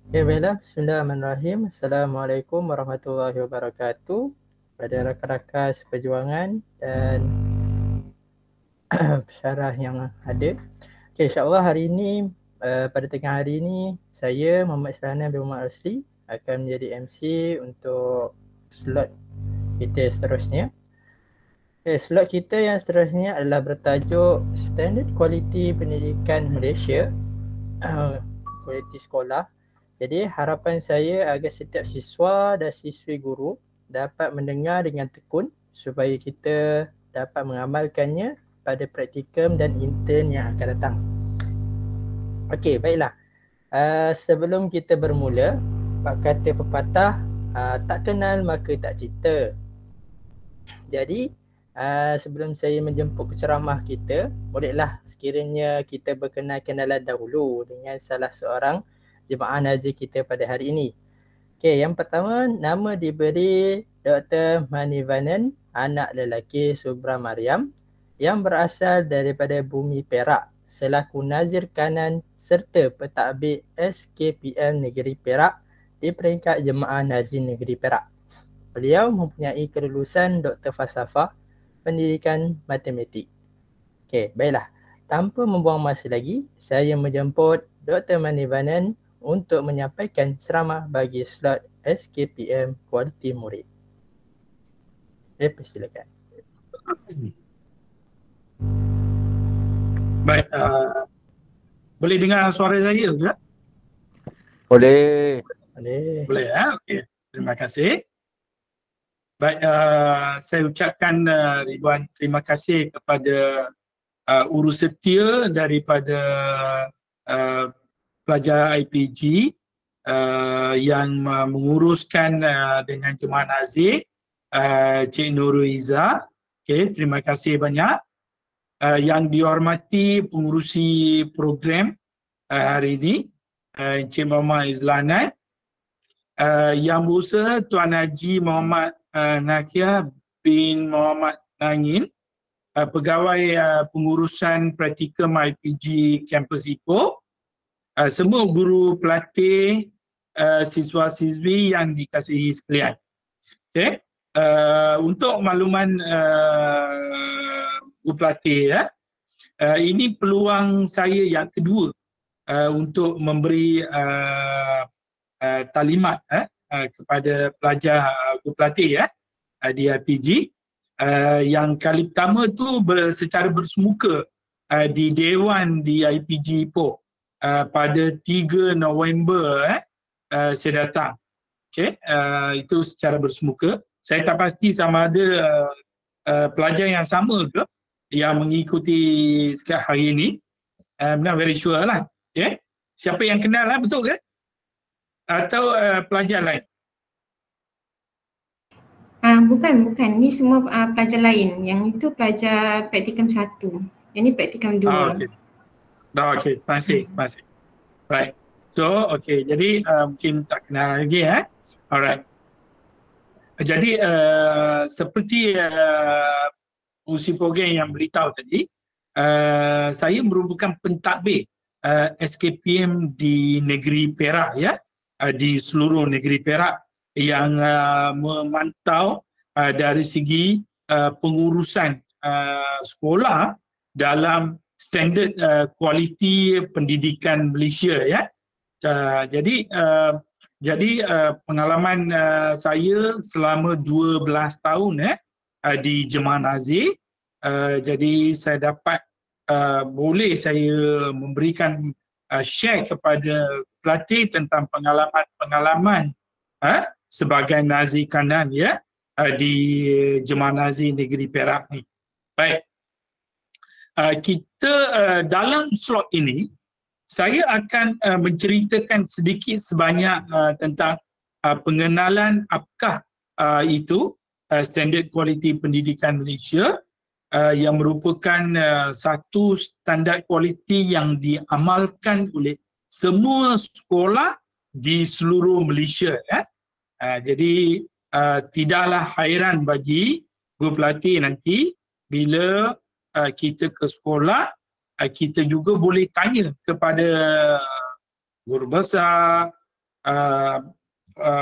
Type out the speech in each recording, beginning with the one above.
Okay, baiklah. Bismillahirrahmanirrahim. Assalamualaikum warahmatullahi wabarakatuh pada rakan-rakan seperjuangan dan pensyarah yang ada. Okay, insyaAllah hari ini, pada tengah hari ini, saya Muhammad Islanan bin Muhammad Rosli akan menjadi MC untuk slot kita seterusnya. Okay, slot kita yang seterusnya adalah bertajuk Standard Quality Pendidikan Malaysia, kualiti sekolah. Jadi harapan saya agar setiap siswa dan siswi guru dapat mendengar dengan tekun supaya kita dapat mengamalkannya pada praktikum dan intern yang akan datang. Okey, baiklah. Sebelum kita bermula, kata pepatah, tak kenal maka tak cinta. Jadi sebelum saya menjemput penceramah kita, bolehlah sekiranya kita berkenal-kenalan dahulu dengan salah seorang jemaah nazir kita pada hari ini. Okey, yang pertama, nama diberi Dr. Manivanan, anak lelaki Subra Mariam yang berasal daripada Bumi Perak selaku Nazir Kanan serta pentadbir SKPM Negeri Perak di peringkat Jemaah Nazir Negeri Perak. Beliau mempunyai kelulusan Dr. Falsafah Pendidikan Matematik. Okey, baiklah. Tanpa membuang masa lagi, saya menjemput Dr. Manivanan untuk menyampaikan ceramah bagi slot SKPM Kualiti Murid. Persilakan. Baik, boleh dengar suara saya ke? Boleh. Boleh ya? Okey. Terima kasih. Baik, saya ucapkan ribuan terima kasih kepada urus setia daripada pelajar IPG yang menguruskan dengan Jemaah Nazir, Cik Nurul Izzah. Okey, terima kasih banyak. Yang dihormati pengurusi program hari ini, Encik Muhammad Izlanan, yang berusaha Tuan Haji Muhammad Nakia bin Muhammad Nangin, pegawai pengurusan praktikum IPG Kampus Ipoh, semua guru pelatih, siswa-siswi yang dikasihi sekalian. Okay. Untuk makluman guru pelatih, ini peluang saya yang kedua untuk memberi talimat kepada pelajar guru pelatih di IPG. Yang kali pertama tu secara bersemuka di Dewan di IPG Ipoh pada 3 November saya datang. Okay. Itu secara bersemuka. Saya tak pasti sama ada pelajar yang sama ke yang mengikuti sekarang hari ini. I'm not very sure lah. Okay. Siapa yang kenal lah, betul ke? Atau pelajar lain? Bukan. Ni semua pelajar lain. Yang itu pelajar praktikum 1. Yang ni praktikum 2. Okay. Okay, terima kasih. Right. So, okay. Jadi mungkin tak kenal lagi Alright. Jadi seperti usi program yang beritahu tadi, saya merupakan pentadbir SKPM di negeri Perak di seluruh negeri Perak yang memantau dari segi pengurusan sekolah dalam standard kualiti pendidikan Malaysia Jadi pengalaman saya selama 12 tahun di Jemaah Nazir. Jadi saya dapat boleh saya memberikan share kepada pelatih tentang pengalaman sebagai Nazir Kanan di Jemaah Nazir Negeri Perak ni. Baik. Kita dalam slot ini saya akan menceritakan sedikit sebanyak tentang pengenalan apakah itu Standard Kualiti Pendidikan Malaysia yang merupakan satu standard kualiti yang diamalkan oleh semua sekolah di seluruh Malaysia. Jadi tidaklah hairan bagi guru pelatih nanti bila kita ke sekolah, kita juga boleh tanya kepada guru besar,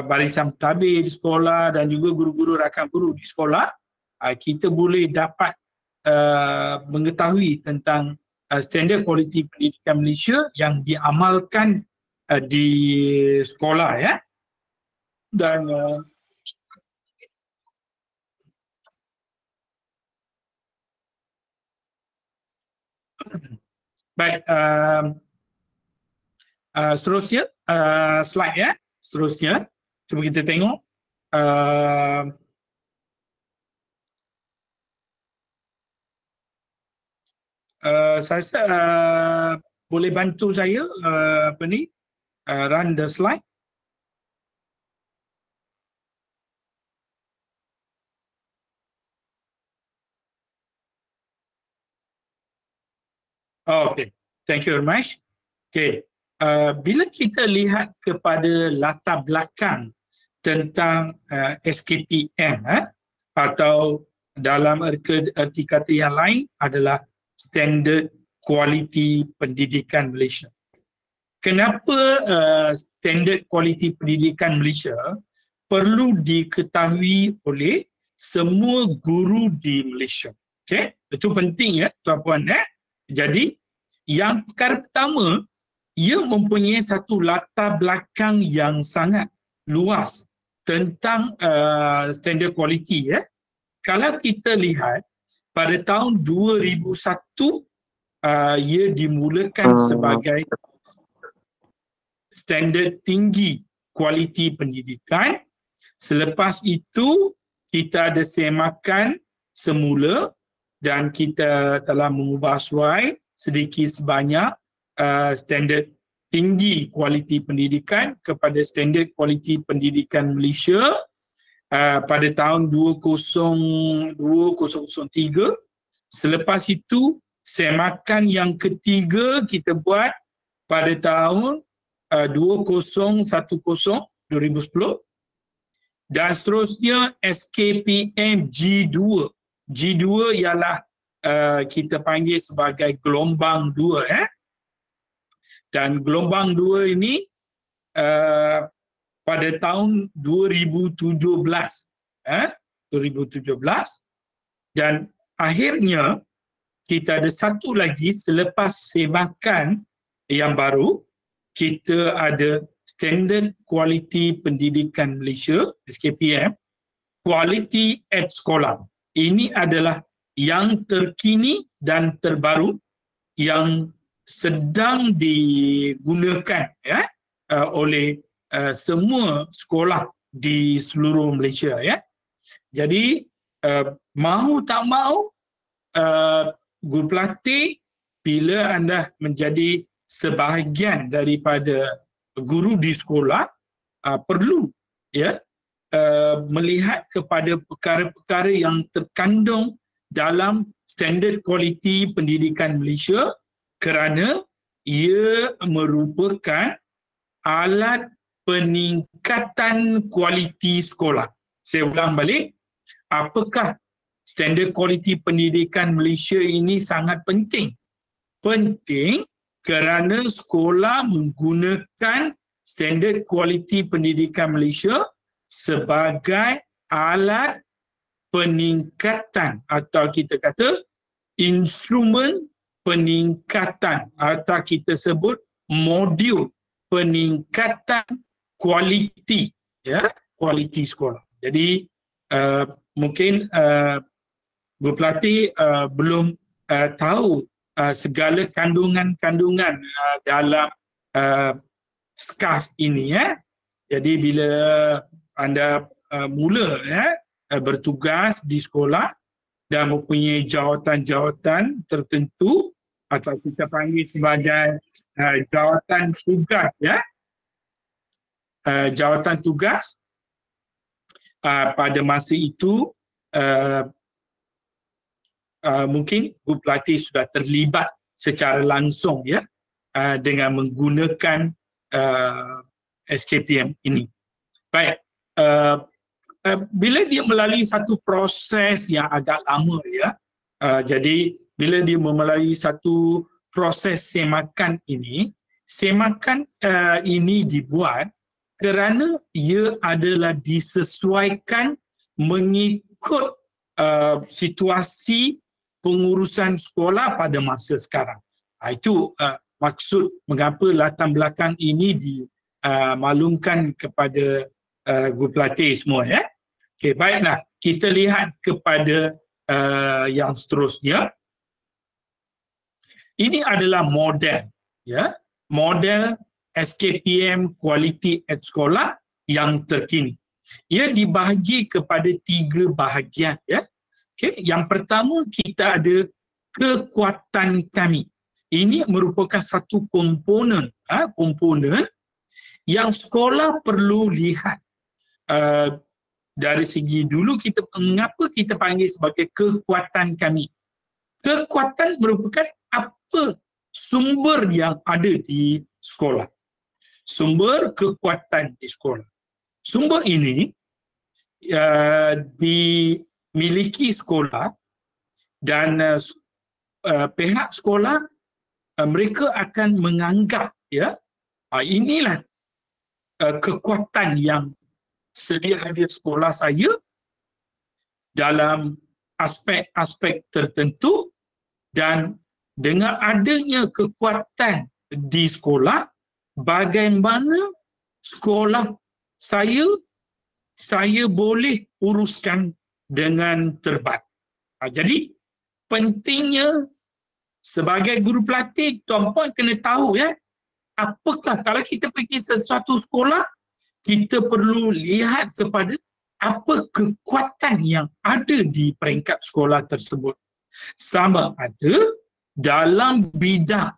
barisan pentadbir di sekolah dan juga guru-guru rakan guru di sekolah, kita boleh dapat mengetahui tentang standard kualiti pendidikan Malaysia yang diamalkan di sekolah ya. Dan baik, seterusnya slide ya. Seterusnya cuba kita tengok saya boleh bantu saya run the slide. Okay, thank you very much. Okay, bila kita lihat kepada latar belakang tentang SKPM atau dalam erti kata yang lain adalah Standard Kualiti Pendidikan Malaysia. Kenapa Standard Kualiti Pendidikan Malaysia perlu diketahui oleh semua guru di Malaysia? Okay, itu penting ya tuan-puan ya. Jadi yang perkara pertama, ia mempunyai satu latar belakang yang sangat luas tentang standard kualiti ya. Kalau kita lihat pada tahun 2001 ia dimulakan sebagai standard tinggi kualiti pendidikan. Selepas itu kita ada semakan semula dan kita telah mengubah suai sedikit sebanyak standard tinggi kualiti pendidikan kepada standard kualiti pendidikan Malaysia pada tahun 2003. Selepas itu semakan yang ketiga kita buat pada tahun 2010 dan seterusnya SKPM G2. G2 ialah kita panggil sebagai gelombang 2 dan gelombang 2 ini pada tahun 2017 dan akhirnya kita ada satu lagi selepas semakan yang baru, kita ada Standard Kualiti Pendidikan Malaysia SKPM Kualiti at Sekolah. Ini adalah yang terkini dan terbaru yang sedang digunakan oleh semua sekolah di seluruh Malaysia ya. Jadi mahu tak mahu guru pelatih, bila anda menjadi sebahagian daripada guru di sekolah, perlu ya melihat kepada perkara-perkara yang terkandung dalam Standard Kualiti Pendidikan Malaysia kerana ia merupakan alat peningkatan kualiti sekolah. Saya ulang balik, apakah Standard Kualiti Pendidikan Malaysia ini sangat penting? Penting kerana sekolah menggunakan Standard Kualiti Pendidikan Malaysia sebagai alat peningkatan atau kita kata instrumen peningkatan atau kita sebut modul peningkatan kualiti ya, kualiti sekolah. Jadi mungkin guru pelatih belum tahu segala kandungan-kandungan dalam SKAS ini ya. Jadi bila anda mula bertugas di sekolah dan mempunyai jawatan-jawatan tertentu atau kita panggil sebagai jawatan tugas ya. Jawatan tugas pada masa itu mungkin guru pelatih sudah terlibat secara langsung ya dengan menggunakan SKPM ini. Baik, bila dia melalui satu proses yang agak lama ya, jadi bila dia melalui satu proses semakan ini, semakan ini dibuat kerana ia adalah disesuaikan mengikut situasi pengurusan sekolah pada masa sekarang. Itu maksud mengapa latar belakang ini dimaklumkan kepada guru pelatih semua, ya. Okey, baiklah, kita lihat kepada yang seterusnya. Ini adalah model, ya, model SKPM Quality at Sekolah yang terkini. Ia dibahagi kepada 3 bahagian, ya. Okay. Yang pertama, kita ada kekuatan kami. Ini merupakan satu komponen yang sekolah perlu lihat. Dari segi dulu mengapa kita panggil sebagai kekuatan kami. Kekuatan merupakan apa sumber yang ada di sekolah. Sumber kekuatan di sekolah. Sumber ini dimiliki sekolah dan pihak sekolah mereka akan menganggap, ya, inilah kekuatan yang sedia ada sekolah saya dalam aspek-aspek tertentu, dan dengan adanya kekuatan di sekolah, bagaimana sekolah saya boleh uruskan dengan terbaik. Jadi pentingnya sebagai guru pelatih, tuan-puan kena tahu, ya, apakah kalau kita pergi sesuatu sekolah, kita perlu lihat kepada apa kekuatan yang ada di peringkat sekolah tersebut. Sama ada dalam bidang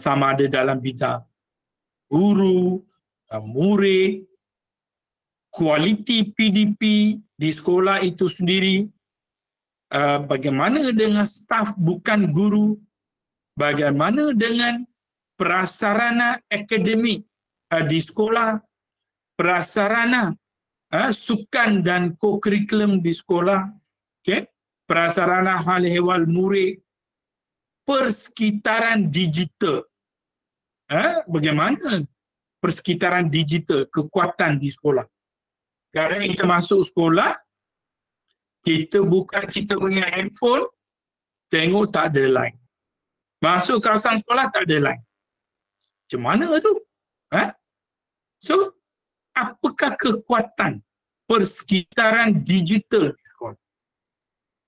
sama ada dalam bidang guru, murid, kualiti PDP di sekolah itu sendiri, bagaimana dengan staf bukan guru, bagaimana dengan prasarana akademik di sekolah, prasarana sukan dan co-curriculum di sekolah, okay? Prasarana hal ehwal murid, persekitaran digital. Bagaimana persekitaran digital, kekuatan di sekolah. Kadang kita masuk sekolah, kita buka kita punya handphone, tengok tak ada line. Masuk kawasan sekolah tak ada line. Macam mana tu? So, apakah kekuatan persekitaran digital di sekolah?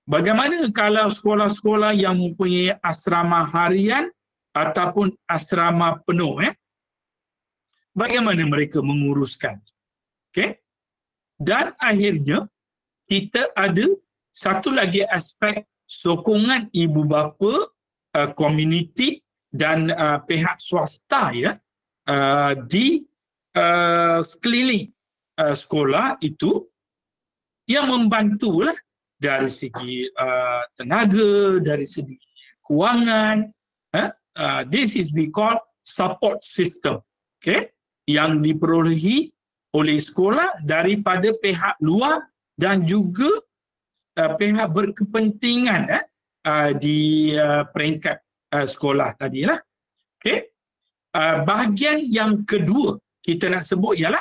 Bagaimana kalau sekolah-sekolah yang mempunyai asrama harian ataupun asrama penuh, bagaimana mereka menguruskan? Okay? Dan akhirnya kita ada satu lagi aspek sokongan ibu bapa, komuniti dan pihak swasta, ya, di sekeliling sekolah itu yang membantulah dari segi tenaga, dari segi kewangan. This is we call support system, okay, yang diperolehi oleh sekolah daripada pihak luar dan juga pihak berkepentingan di peringkat sekolah tadilah. Okay. Bahagian yang kedua kita nak sebut ialah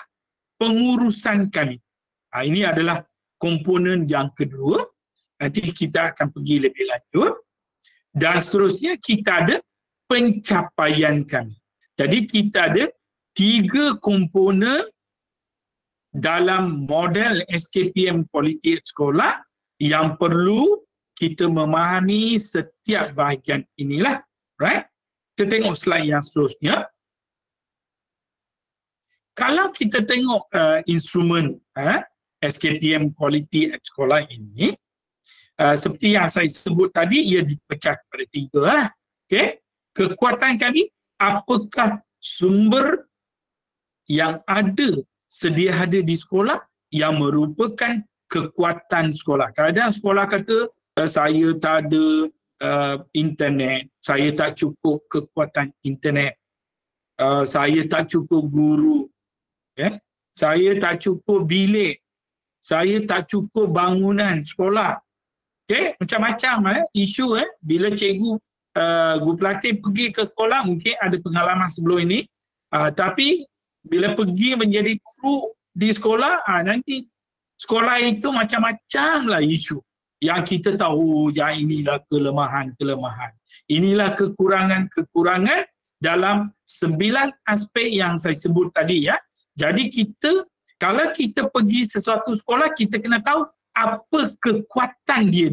pengurusan kami. Ini adalah komponen yang kedua. Nanti kita akan pergi lebih lanjut. Dan seterusnya kita ada pencapaian kami. Jadi kita ada 3 komponen dalam model SKPM Quality at Sekolah yang perlu kita memahami setiap bahagian inilah. Right? Kita tengok slide yang seterusnya. Kalau kita tengok instrumen SKPM Quality at Sekolah ini, seperti yang saya sebut tadi, ia dipecah kepada 3 lah. Okay? Kekuatan kami, apakah sumber yang sedia ada di sekolah yang merupakan kekuatan sekolah. Kadang sekolah kata, saya tak ada internet, saya tak cukup kekuatan internet, saya tak cukup guru, saya tak cukup bilik, saya tak cukup bangunan sekolah. Okay? Macam-macam isu bila cikgu guru pelatih pergi ke sekolah, mungkin ada pengalaman sebelum ini, Tapi bila pergi menjadi guru di sekolah, nanti sekolah itu macam-macam lah isu yang kita tahu, yang inilah kelemahan-kelemahan, inilah kekurangan-kekurangan dalam 9 aspek yang saya sebut tadi ya. Jadi kalau kita pergi sesuatu sekolah, kita kena tahu apa kekuatan dia.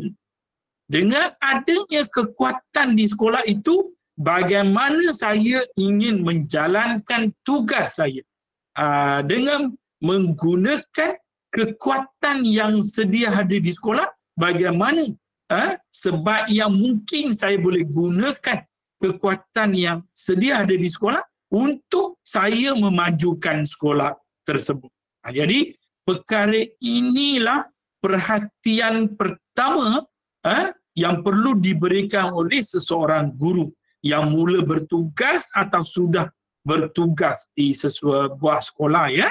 Dengan adanya kekuatan di sekolah itu, bagaimana saya ingin menjalankan tugas saya dengan menggunakan kekuatan yang sedia ada di sekolah, bagaimana sebab yang mungkin saya boleh gunakan kekuatan yang sedia ada di sekolah untuk saya memajukan sekolah tersebut. Jadi perkara inilah perhatian pertama yang perlu diberikan oleh seseorang guru yang mula bertugas atau sudah bertugas di sebuah sekolah ya.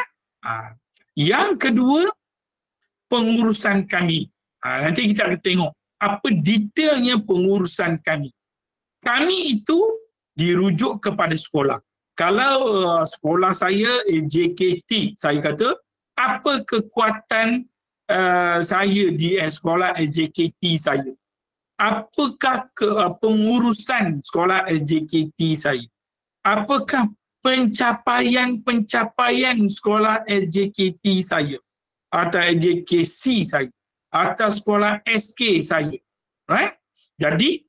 Yang kedua, pengurusan kami. Nanti kita akan tengok apa detailnya pengurusan kami. Kami itu dirujuk kepada sekolah. Kalau sekolah saya JKT, saya kata apa kekuatan saya di sekolah JKT saya? Apakah pengurusan sekolah SJKT saya? Apakah pencapaian sekolah SJKT saya? Atau SJKC saya? Atau sekolah SK saya? Right? Jadi,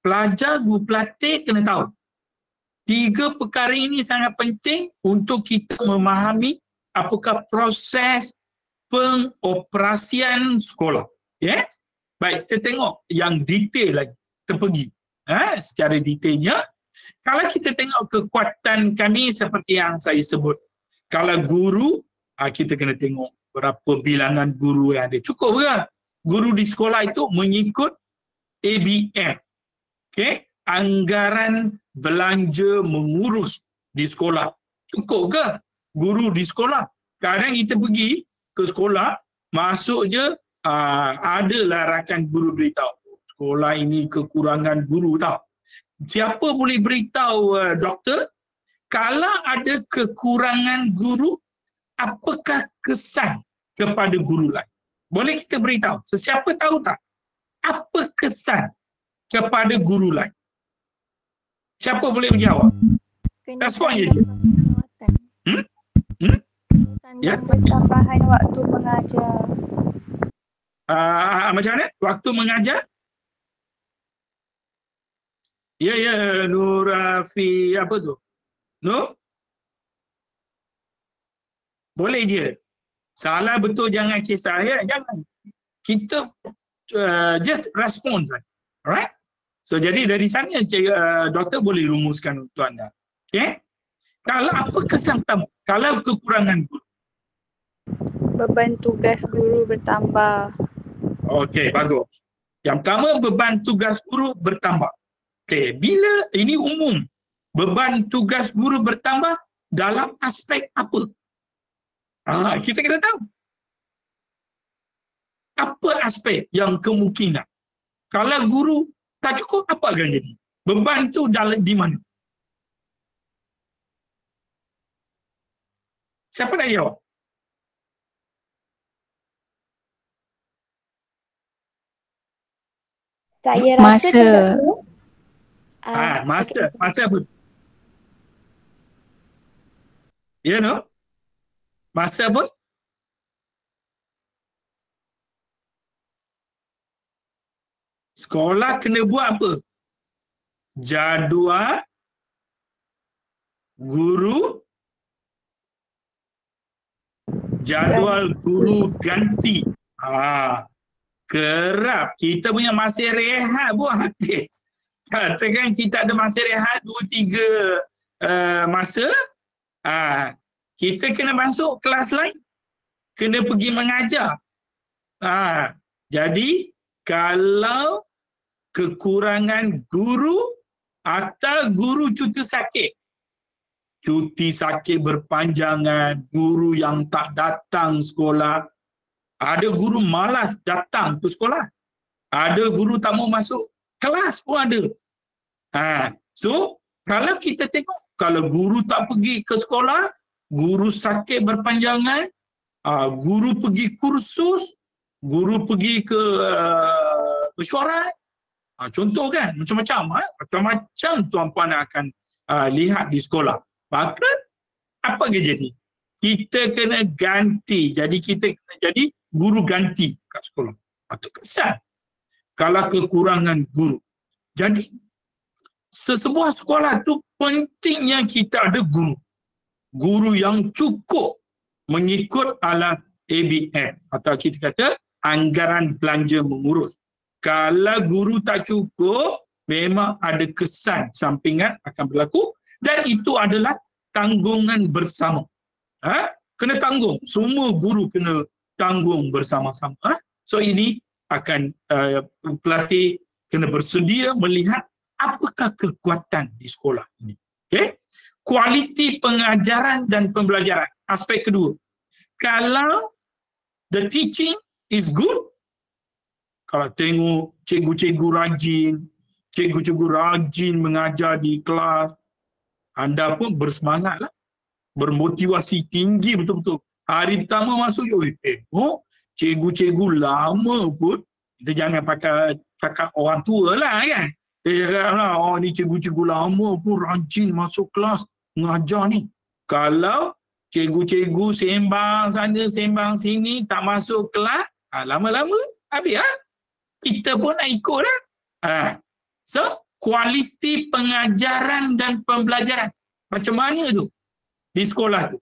pelajar guru pelatih kena tahu. 3 perkara ini sangat penting untuk kita memahami apakah proses pengoperasian sekolah. Ya? Baik, kita tengok yang detail lagi. Kita pergi secara detailnya. Kalau kita tengok kekuatan kami seperti yang saya sebut. Kalau guru, kita kena tengok berapa bilangan guru yang ada. Cukup ke? Guru di sekolah itu mengikut ABM. Okay? Anggaran belanja mengurus di sekolah. Cukup ke? Guru di sekolah. Kadang kita pergi ke sekolah, masuk je, adalah rakan guru beritahu. Sekolah ini kekurangan guru tau. Siapa boleh beritahu doktor? Kalau ada kekurangan guru, apakah kesan kepada guru lain? Boleh kita beritahu? Sesiapa tahu tak? Apa kesan kepada guru lain? Siapa boleh menjawab? Respon je. Ya? Tambahan waktu mengajar. Macam mana? Waktu mengajar? Ya, Nur Rafi, apa tu? Nur? Boleh je. Salah betul jangan kisah ya. Jangan. Kita just respond saja. Alright? So, jadi dari sana doktor boleh rumuskan untuk anda. Okay? Kalau apa kesan pertama? Kalau kekurangan guru? Beban tugas guru bertambah. Okey, bagus. Yang pertama, beban tugas guru bertambah. Okey, bila ini umum, beban tugas guru bertambah dalam aspek apa? Kita kena tahu. Apa aspek yang kemungkinan? Kalau guru tak cukup, apa akan jadi? Beban tu di mana? Siapa nak jawab? Saya rasa masa apa? Ya, no? Masa apa? Sekolah kena buat apa? Jadual guru ganti. Kerap kita punya masa rehat pun habis. Katakan kita ada masa rehat 2-3 masa, kita kena masuk kelas lain, kena pergi mengajar. Jadi kalau kekurangan guru atau guru cuti sakit berpanjangan, guru yang tak datang sekolah, ada guru malas datang ke sekolah, ada guru tak mau masuk kelas pun ada. So kalau kita tengok kalau guru tak pergi ke sekolah, guru sakit berpanjangan, guru pergi kursus, guru pergi ke mesyuarat. Contoh kan, macam-macam. Macam-macam tuan-puan akan lihat di sekolah. Maka, apa ke jadi? Kita kena ganti. Jadi, kita kena jadi guru ganti kat sekolah. Itu kesan. Kalau kekurangan guru. Jadi, sesebuah sekolah tu pentingnya kita ada guru. Guru yang cukup mengikut ala ABM atau kita kata anggaran belanja mengurus. Kalau guru tak cukup, memang ada kesan sampingan akan berlaku dan itu adalah tanggungan bersama. Kena tanggung. Semua guru kena tanggung bersama-sama. So ini akan pelatih kena bersedia melihat apakah kekuatan di sekolah ini. Okay? Kualiti pengajaran dan pembelajaran. Aspek kedua. Kalau the teaching is good, kalau tengok cikgu-cikgu rajin mengajar di kelas, anda pun bersemangatlah, bermotivasi tinggi betul-betul. Hari pertama masuk, cikgu-cikgu lama pun, kita jangan pakai cakap orang tua lah kan. Ni cikgu-cikgu lama pun rajin masuk kelas mengajar ni. Kalau cikgu-cikgu sembang sana, sembang sini, tak masuk kelas, lama-lama habis lah. Kita pun nak ikut lah. So, kualiti pengajaran dan pembelajaran. Macam mana tu? Di sekolah tu.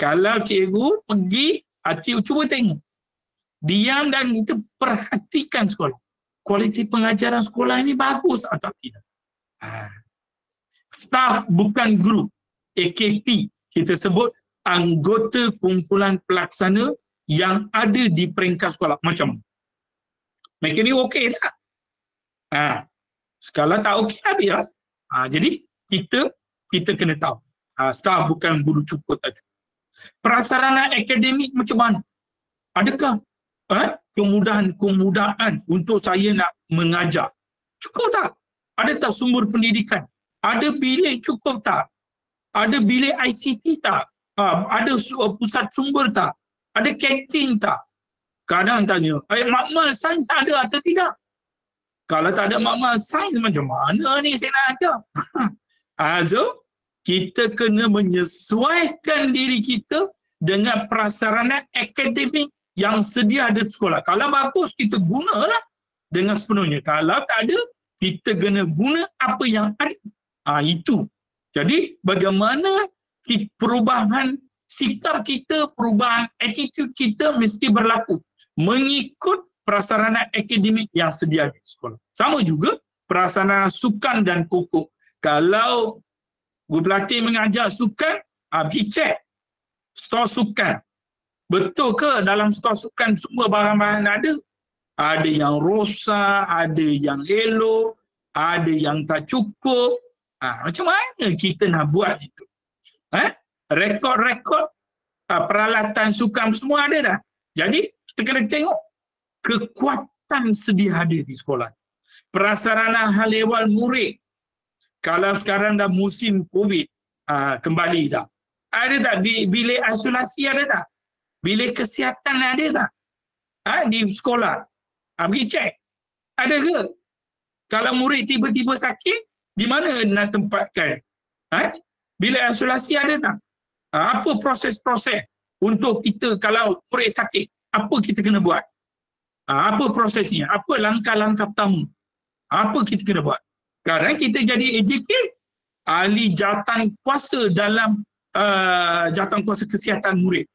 Kalau cikgu pergi, cikgu cuba tengok. Diam dan kita perhatikan sekolah. Kualiti pengajaran sekolah ini bagus atau tidak? Staff bukan guru. AKP. Kita sebut anggota kumpulan pelaksana yang ada di peringkat sekolah. Macam mana? Mereka ni okey tak? Kalau tak okey, habis. Jadi, kita kena tahu. Staf bukan guru cukup tak cukup. Prasarana akademik macam mana? Adakah kemudahan untuk saya nak mengajar? Cukup tak? Ada tak sumber pendidikan? Ada bilik cukup tak? Ada bilik ICT tak? Ada pusat sumber tak? Ada kantin tak? Kadang tanya, makmal sains ada atau tidak? Kalau tak ada makmal sains, macam mana ni saya nak ajar? So, kita kena menyesuaikan diri kita dengan prasarana akademik yang sedia ada di sekolah. Kalau bagus, kita gunalah dengan sepenuhnya. Kalau tak ada, kita kena guna apa yang ada. Itu. Jadi, bagaimana perubahan sikap kita, perubahan attitude kita mesti berlaku mengikut prasarana akademik yang sedia di sekolah. Sama juga prasarana sukan dan kokok. Kalau guru pelatih mengajar sukan, pergi cek stor sukan. Betul ke dalam stor sukan semua barang-barang ada? Ada yang rosak, ada yang elok, ada yang tak cukup. Macam mana kita nak buat itu? Rekod-rekod peralatan sukan semua ada dah. Jadi, kita kena tengok kekuatan sedia ada di sekolah. Prasarana hal ehwal murid. Kalau sekarang dah musim COVID, kembali dah. Ada tak bilik isolasi ada tak? Bilik kesihatan ada tak? Di sekolah. Pergi cek. Ada ke? Kalau murid tiba-tiba sakit, di mana nak tempatkan? Bilik isolasi ada tak? Apa proses-proses untuk kita kalau murid sakit? Apa kita kena buat? Apa prosesnya? Apa langkah-langkah pertama? Apa kita kena buat? Sekarang kita jadi AJK, ahli jawatan kuasa dalam jawatan kuasa kesihatan murid.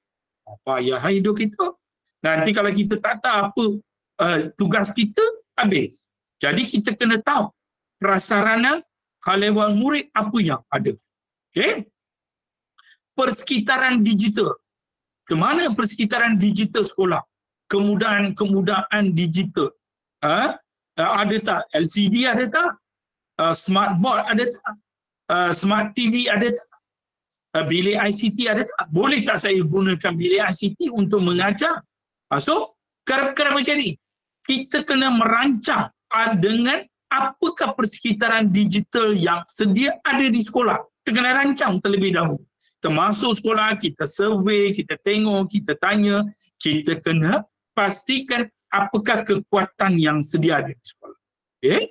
Apa ya hidup kita? Nanti kalau kita tak tahu apa tugas kita, habis. Jadi kita kena tahu prasarana hal ehwal murid apa yang ada. Okey? Persekitaran digital. Kemana persekitaran digital sekolah? Kemudahan digital. Ada tak? LCD ada tak? Smart board ada tak? Smart TV ada tak? Bilik ICT ada tak? Boleh tak saya gunakan bilik ICT untuk mengajar? So, perkara macam ni. Kita kena merancang dengan apakah persekitaran digital yang sedia ada di sekolah. Kita kena rancang terlebih dahulu. Kita masuk sekolah, kita survey, kita tengok, kita tanya, kita kena pastikan apakah kekuatan yang sedia ada di sekolah. Okay?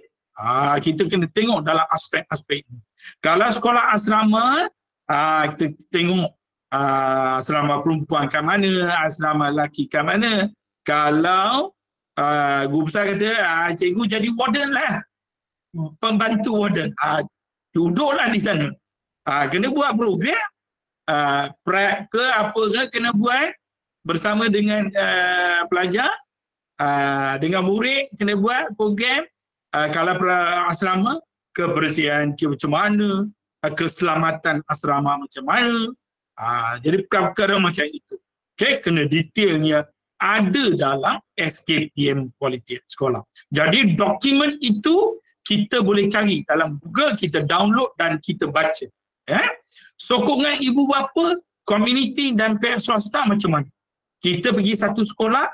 Kita kena tengok dalam aspek-aspek ini. Kalau sekolah asrama, kita tengok asrama perempuan kat mana, asrama lelaki kat mana. Kalau guru besar kata, cikgu jadi warden lah, pembantu warden, duduklah di sana. Kena buat program, prep ke apa ke kena buat bersama dengan pelajar, dengan murid kena buat program. Kalau asrama, kebersihan macam mana, keselamatan asrama macam mana. Jadi perkara macam itu. Okay, kena detailnya ada dalam SKPM kualiti sekolah. Jadi dokumen itu kita boleh cari dalam Google, kita download dan kita baca. Sokongan ibu bapa, komuniti dan pihak swasta macam mana? Kita pergi satu sekolah,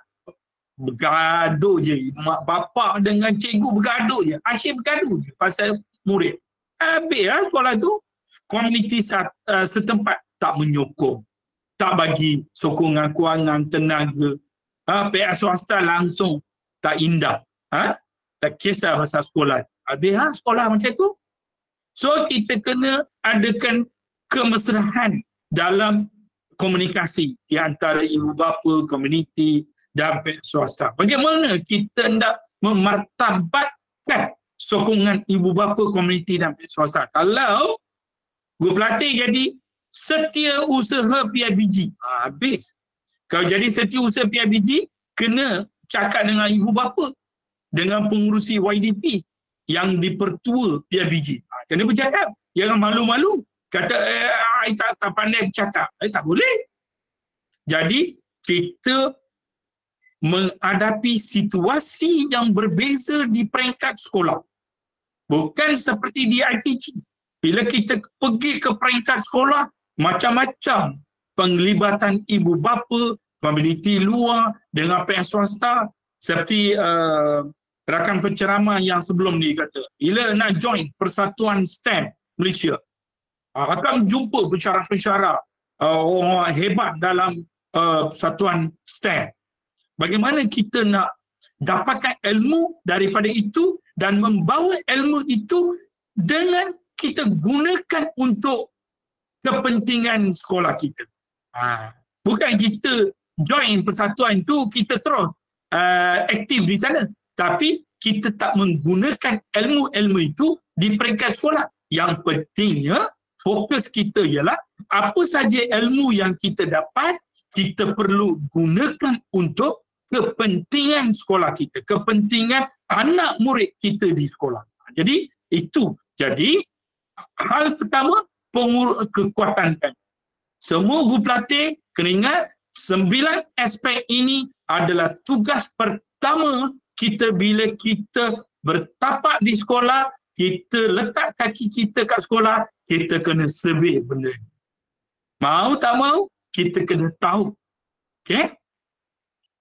bergaduh je. Mak bapak dengan cikgu bergaduh je. Asyik bergaduh je pasal murid. Habis lah sekolah tu. Komuniti setempat tak menyokong, tak bagi sokongan kewangan, tenaga. Pihak swasta langsung tak indah, tak kisah pasal sekolah. Habis sekolah macam tu. So kita kena adakan kemesraan dalam komunikasi di antara ibu bapa, komuniti dan pihak swasta. Bagaimana kita hendak memartabatkan sokongan ibu bapa, komuniti dan pihak swasta. Kalau guru pelatih jadi setiausaha PIBG, habis. Kalau jadi setiausaha PIBG, kena cakap dengan ibu bapa, dengan pengurusi YDP yang dipertua PIBG. Kena bercakap. Jangan malu-malu. Kata, tak pandai bercakap. Tak boleh. Jadi, kita menghadapi situasi yang berbeza di peringkat sekolah. Bukan seperti di IPG. Bila kita pergi ke peringkat sekolah, macam-macam penglibatan ibu bapa, komuniti luar dengan pihak swasta. Seperti rakan penceramah yang sebelum ni kata, bila nak join Persatuan STEM Malaysia, akan jumpa pensyarah-pensyarah orang hebat dalam Persatuan STEM. Bagaimana kita nak dapatkan ilmu daripada itu dan membawa ilmu itu dengan kita gunakan untuk kepentingan sekolah kita. Bukan kita join persatuan itu, kita terus aktif di sana. Tapi kita tak menggunakan ilmu-ilmu itu di peringkat sekolah. Yang pentingnya, fokus kita ialah apa saja ilmu yang kita dapat, kita perlu gunakan untuk kepentingan sekolah kita, kepentingan anak murid kita di sekolah. Jadi, itu. Jadi, hal pertama, kekuatan kan. Semua guru pelatih kena ingat 9 aspek ini adalah tugas pertama kita bila kita bertapak di sekolah, kita letak kaki kita kat sekolah, kita kena survey benda ni. Mau tak mau, kita kena tahu. Okay?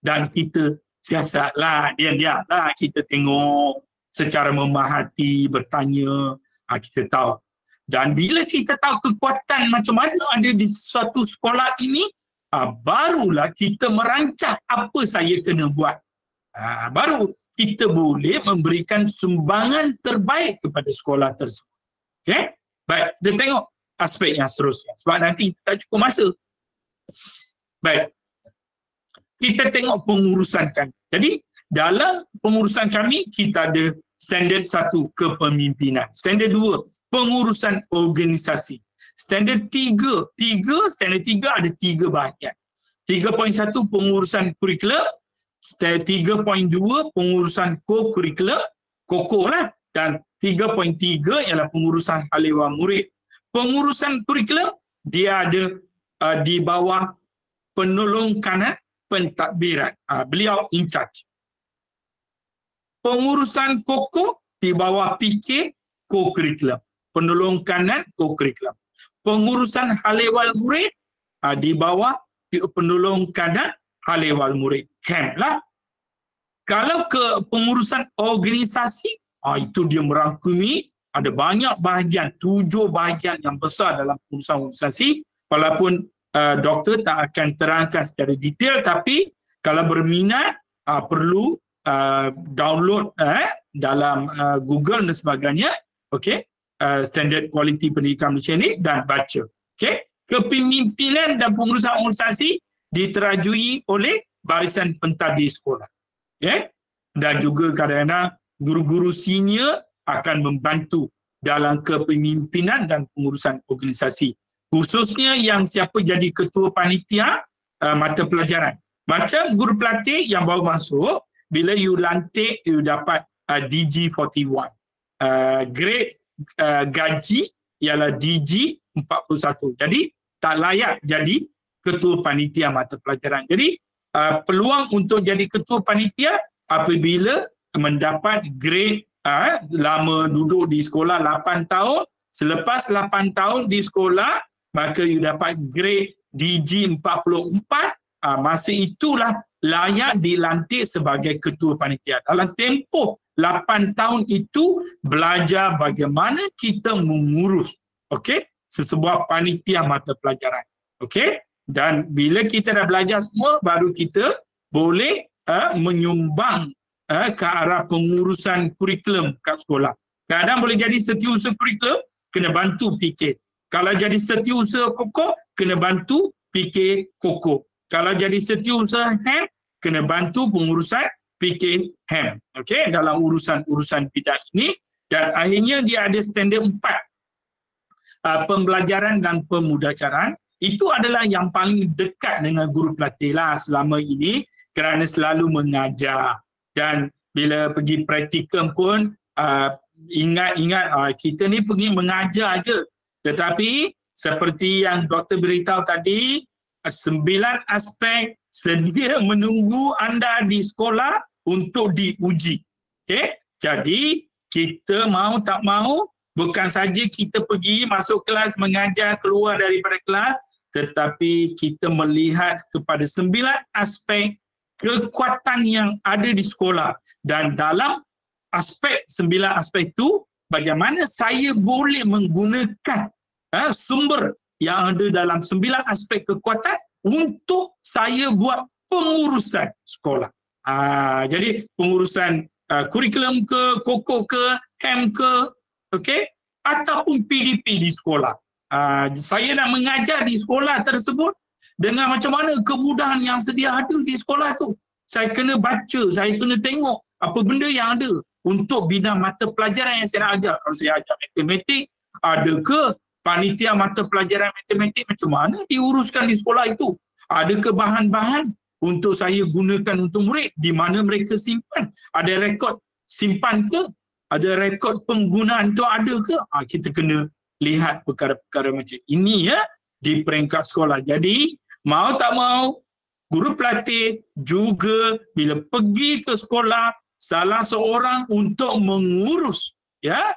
Dan kita siasatlah, diam-diamlah kita tengok secara memahati, bertanya, kita tahu. Dan bila kita tahu kekuatan macam mana ada di suatu sekolah ini, barulah kita merancang apa saya kena buat. Baru kita boleh memberikan sumbangan terbaik kepada sekolah tersebut. Okay? Baik, kita tengok aspek yang seterusnya. Sebab nanti tak cukup masa. Baik. Kita tengok pengurusan kami. Jadi, dalam pengurusan kami, kita ada standard 1, kepemimpinan. Standard 2, pengurusan organisasi. Standard 3 ada 3 bahagian. 3.1 pengurusan kurikulum, standard 3.2 pengurusan co-kurikulum, KOKO lah, dan 3.3 ialah pengurusan hal ehwal murid. Pengurusan kurikulum dia ada di bawah penolong kanan pentadbiran. Beliau in charge. Pengurusan KOKO di bawah PK co-kurikulum. Penolong kanan co-kurikulum. Pengurusan hal ehwal murid di bawah penolong kanan hal ehwal murid. Camp lah. Kalau ke pengurusan organisasi, Itu dia merangkumi ada banyak bahagian, 7 bahagian yang besar dalam pengurusan organisasi. Walaupun doktor tak akan terangkan secara detail, tapi kalau berminat perlu download dalam Google dan sebagainya, okey, standard quality pendidikan Malaysia ni, dan baca. Okey, kepimpinan dan pengurusan organisasi diterajui oleh barisan pentadbir sekolah. Okey, dan juga kadang-kadang guru-guru senior akan membantu dalam kepemimpinan dan pengurusan organisasi. Khususnya yang siapa jadi ketua panitia mata pelajaran. Macam guru pelatih yang baru masuk, bila you lantik, you dapat DG41. Grade gaji ialah DG41. Jadi tak layak jadi ketua panitia mata pelajaran. Jadi peluang untuk jadi ketua panitia apabila mendapat grade lama duduk di sekolah 8 tahun, selepas 8 tahun di sekolah, maka you dapat grade DG44, masa itulah layak dilantik sebagai ketua panitia. Dalam tempoh 8 tahun itu, belajar bagaimana kita mengurus, okey, sesebuah panitia mata pelajaran. Okey, dan bila kita dah belajar semua, baru kita boleh menyumbang ke arah pengurusan kurikulum kat sekolah. Kadang boleh jadi setiausaha kurikulum, kena bantu fikir. Kalau jadi setiausaha kokok, kena bantu fikir kokok. Kalau jadi setiausaha HEM, kena bantu pengurusan fikir HEM. Okey, dalam urusan-urusan bidang ini. Dan akhirnya dia ada standard 4. Pembelajaran dan pemudacaran. Itu adalah yang paling dekat dengan guru pelatih lah selama ini, kerana selalu mengajar. Dan bila pergi praktikum pun ingat kita ni pergi mengajar aja. Tetapi seperti yang doktor beritahu tadi, 9 aspek sedia menunggu anda di sekolah untuk diuji. Okay? Jadi kita mau tak mau, bukan saja kita pergi masuk kelas mengajar, keluar daripada kelas, tetapi kita melihat kepada 9 aspek kekuatan yang ada di sekolah. Dan dalam aspek 9 aspek itu, bagaimana saya boleh menggunakan sumber yang ada dalam 9 aspek kekuatan untuk saya buat pengurusan sekolah. Jadi pengurusan kurikulum ke, kokok ke, HEM ke, okay? Ataupun PDP di sekolah. Saya nak mengajar di sekolah tersebut dengan macam mana kemudahan yang sedia ada di sekolah tu. Saya kena baca, saya kena tengok apa benda yang ada untuk bidang mata pelajaran yang saya nak ajar. Kalau saya ajar matematik, ada ke panitia mata pelajaran matematik, macam mana diuruskan di sekolah itu? Ada ke bahan-bahan untuk saya gunakan untuk murid, di mana mereka simpan? Ada rekod simpan ke? Ada rekod penggunaan tu ada ke? Kita kena lihat perkara-perkara macam ini ya di peringkat sekolah. Jadi mau tak mau, guru pelatih juga bila pergi ke sekolah, salah seorang untuk mengurus ya,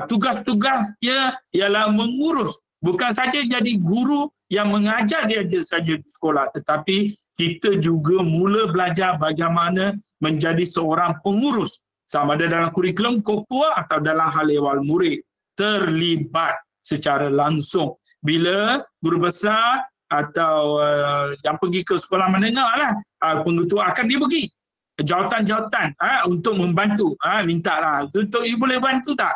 tugas-tugas dia ialah mengurus. Bukan saja jadi guru yang mengajar dia saja di sekolah, tetapi kita juga mula belajar bagaimana menjadi seorang pengurus, sama ada dalam kurikulum kokua atau dalam hal ehwal murid, terlibat secara langsung. Bila guru besar atau yang pergi ke sekolah menengah lah, pengetua akan dia pergi jawatan-jawatan untuk membantu, minta lah, Tuan you boleh bantu tak?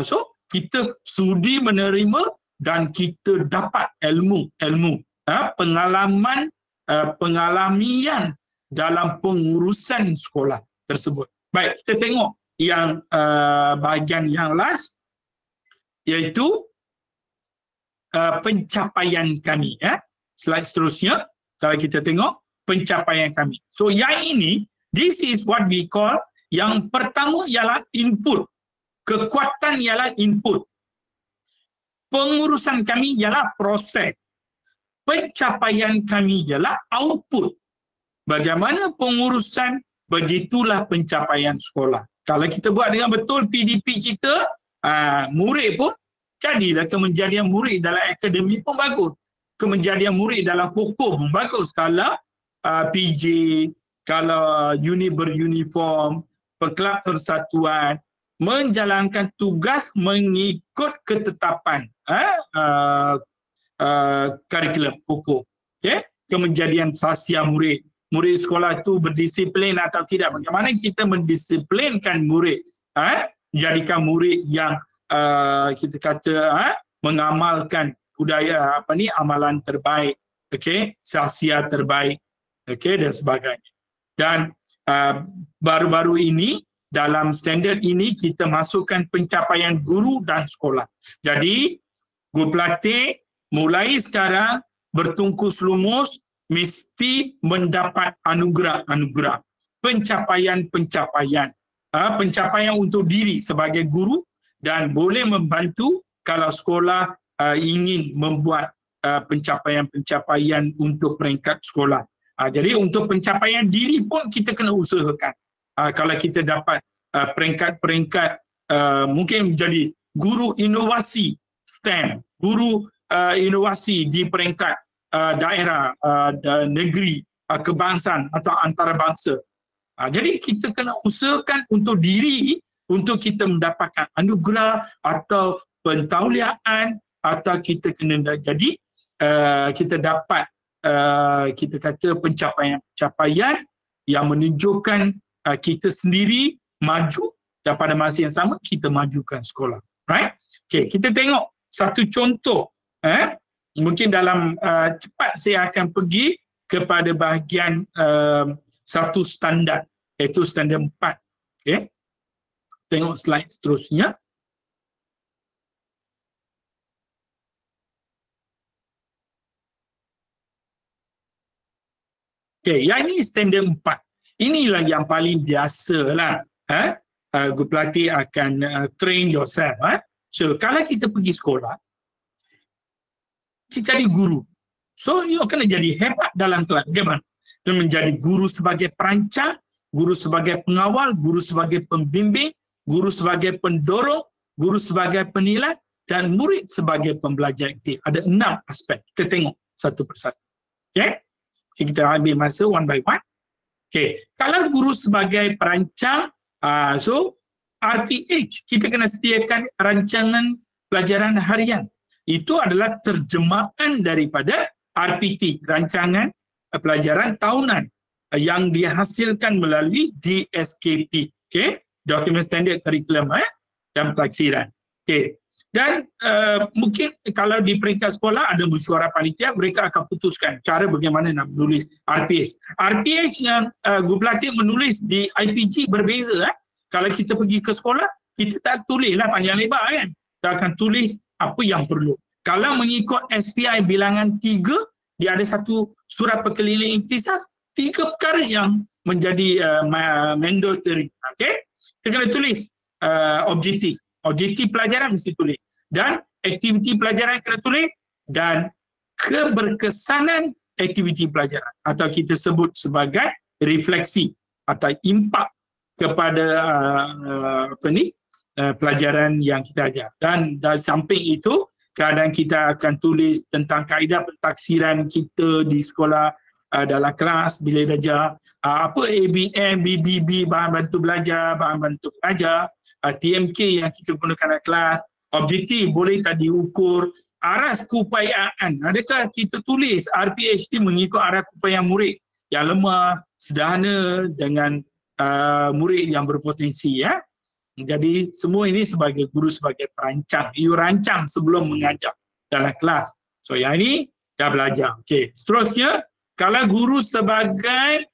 So kita sudi menerima dan kita dapat ilmu pengalamian dalam pengurusan sekolah tersebut. Baik, kita tengok yang bahagian yang last, iaitu pencapaian kami. Slide seterusnya, kalau kita tengok pencapaian kami. So yang ini, this is what we call, yang pertama ialah input. Kekuatan ialah input. Pengurusan kami ialah proses. Pencapaian kami ialah output. Bagaimana pengurusan, begitulah pencapaian sekolah. Kalau kita buat dengan betul PDP kita, murid pun jadilah kemenjadian murid dalam akademik pun bagus. Kemenjadian murid dalam pokok pun bagus. Kalau PJ, kalau beruniform, kelab persatuan, menjalankan tugas mengikut ketetapan kurikulum pokok. Okay? Kemenjadian sahsia murid. Murid sekolah itu berdisiplin atau tidak. Bagaimana kita mendisiplinkan murid. Jadikan murid yang kita kata mengamalkan budaya amalan terbaik. Okay? Sahsia terbaik. Okay? Dan sebagainya. Dan baru-baru ini dalam standard ini kita masukkan pencapaian guru dan sekolah. Jadi guru pelatih mulai sekarang bertungkus lumus mesti mendapat anugerah-anugerah, pencapaian-pencapaian, pencapaian untuk diri sebagai guru dan boleh membantu kalau sekolah ingin membuat pencapaian-pencapaian untuk peringkat sekolah. Jadi untuk pencapaian diri pun kita kena usahakan. Kalau kita dapat peringkat-peringkat mungkin menjadi guru inovasi STEM, guru inovasi di peringkat daerah, negeri, kebangsaan atau antarabangsa. Jadi kita kena usahakan untuk diri untuk kita mendapatkan anugerah atau pentauliaan atau kita kena jadi kita dapat kita kata pencapaian-pencapaian yang menunjukkan kita sendiri maju dan pada masa yang sama kita majukan sekolah. Right? Okay, kita tengok satu contoh. Mungkin dalam cepat saya akan pergi kepada bahagian satu standar, iaitu standar 4. Okay. Tengok slide seterusnya. Okay, yang ini standar 4. Inilah yang paling biasa lah. Guru pelatih akan train yourself. So, kalau kita pergi sekolah, kita jadi guru. So, you kena jadi hebat dalam kelas. Bagaimana? You menjadi guru sebagai perancang, guru sebagai pengawal, guru sebagai pembimbing, guru sebagai pendorong, guru sebagai penilai, dan murid sebagai pembelajar aktif. Ada 6 aspek. Kita tengok satu persatu. Okay? Kita ambil masa one by one. Okay. Kalau guru sebagai perancang, so RPH, kita kena sediakan rancangan pelajaran harian. Itu adalah terjemahan daripada RPT, rancangan pelajaran tahunan yang dihasilkan melalui DSKP, okay? Dokumen Standard Curriculum dan Pentaksiran. Okay. Dan mungkin kalau di peringkat sekolah ada mesyuarat panitia, mereka akan putuskan cara bagaimana nak menulis RPH. RPH yang guru pelatih menulis di IPG berbeza. Kalau kita pergi ke sekolah, kita tak tulislah panjang lebar kan. Kita akan tulis apa yang perlu. Kalau mengikut SPI bilangan 3, dia ada satu surat perkeliling ikhtisas, 3 perkara yang menjadi mandatory. Okay? Kita kena tulis objektif. Objektif pelajaran mesti tulis. Dan aktiviti pelajaran kena tulis. Dan keberkesanan aktiviti pelajaran. Atau kita sebut sebagai refleksi atau impak kepada pelajaran yang kita ajar. Dan dari samping itu, kadang kita akan tulis tentang kaedah pentaksiran kita di sekolah dalam kelas bila belajar. Apa ABM, BBB, bahan bantu belajar, bahan bantu belajar, TMK yang kita gunakan dalam kelas, objektif boleh tak diukur, aras keupayaan. Adakah kita tulis RPH ni mengikut aras keupayaan murid yang lemah, sederhana dengan murid yang berpotensi ya. Jadi semua ini sebagai guru sebagai perancang. You rancang sebelum mengajar dalam kelas. So yang ini dah belajar. Okey, seterusnya kalau guru sebagai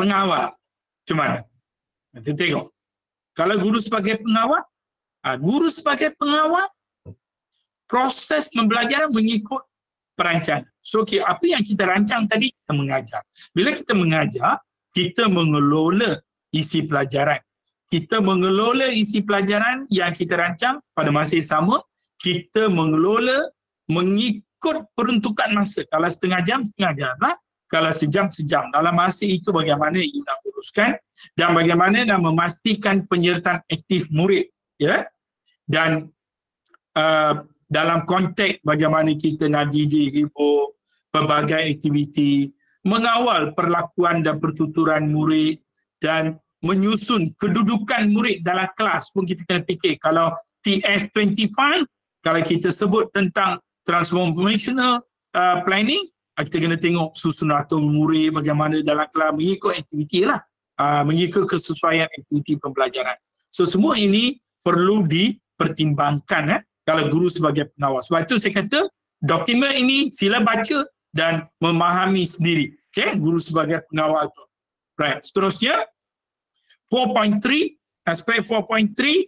pengawal macam mana? Nanti tengok. Kalau guru sebagai pengawal, proses pembelajaran mengikut perancangan. So apa yang kita rancang tadi kita mengajar. Bila kita mengajar, kita mengelola isi pelajaran. Kita mengelola isi pelajaran yang kita rancang pada masa yang sama, kita mengelola mengikut peruntukan masa. Kalau setengah jam lah. Kalau sejam. Dalam masa itu bagaimana you nak uruskan dan bagaimana nak memastikan penyertaan aktif murid. Ya? Dan dalam konteks bagaimana kita nak didik, hibur, pelbagai aktiviti, mengawal perlakuan dan pertuturan murid dan menyusun kedudukan murid dalam kelas pun kita kena fikir. Kalau TS25, kalau kita sebut tentang transformational planning, kita kena tengok susunan atur murid bagaimana dalam kelas mengikut aktiviti lah, mengikut kesesuaian aktiviti pembelajaran. So semua ini perlu dipertimbangkan kalau guru sebagai pengawas. Sebab itu saya kata dokumen ini sila baca dan memahami sendiri. Okay? Guru sebagai pengawal itu. Right. Seterusnya 4.3, aspek 4.3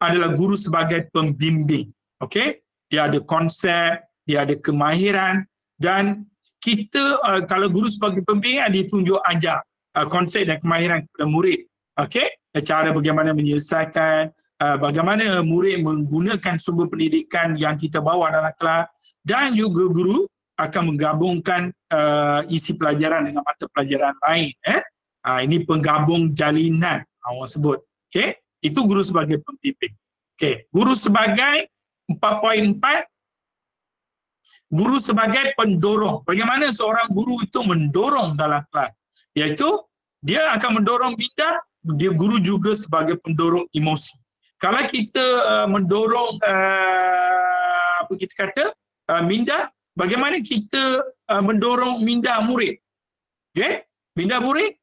adalah guru sebagai pembimbing. Okay? Dia ada konsep, dia ada kemahiran, dan kita kalau guru sebagai pembimbing dia tunjuk ajar konsep dan kemahiran kepada murid. Okay? Cara bagaimana menyelesaikan, bagaimana murid menggunakan sumber pendidikan yang kita bawa dalam kelas, dan juga guru akan menggabungkan isi pelajaran dengan mata pelajaran lain. Ini penggabung jalinan orang sebut. Okay? Itu guru sebagai pembimbing. Okay. Guru sebagai 4.4, guru sebagai pendorong. Bagaimana seorang guru itu mendorong dalam kelas? Iaitu dia akan mendorong minda, dia guru juga sebagai pendorong emosi. Kalau kita mendorong apa kita kata minda, bagaimana kita mendorong minda murid? Okay? Minda murid,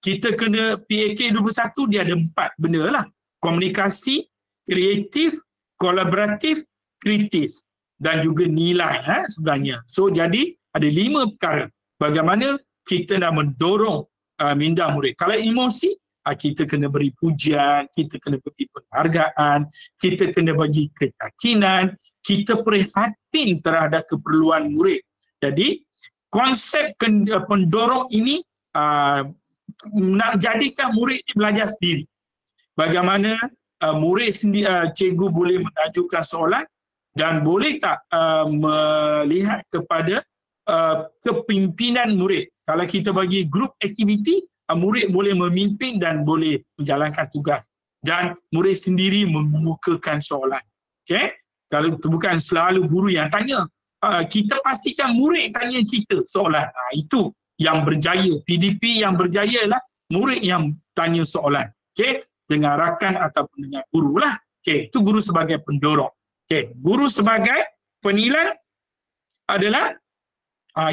kita kena PAK 21, dia ada 4 benda lah. Komunikasi, kreatif, kolaboratif, kritis, dan juga nilai sebenarnya. So jadi ada 5 perkara bagaimana kita nak mendorong minda murid. Kalau emosi, kita kena beri pujian, kita kena beri penghargaan, kita kena bagi keyakinan, kita prihatin terhadap keperluan murid. Jadi konsep pendorong ini nak jadikan murid belajar sendiri. Bagaimana murid sendiri, cikgu boleh mengajukan soalan dan boleh tak melihat kepada kepimpinan murid. Kalau kita bagi group aktiviti, murid boleh memimpin dan boleh menjalankan tugas. Dan murid sendiri memukakan soalan. Okay? Kalau bukan selalu guru yang tanya, kita pastikan murid tanya kita soalan. Itu yang berjaya. PDP yang berjaya lah murid yang tanya soalan. Okay? Dengan rakan ataupun dengan guru lah. Okay? Itu guru sebagai pendorong. Okay? Guru sebagai penilai adalah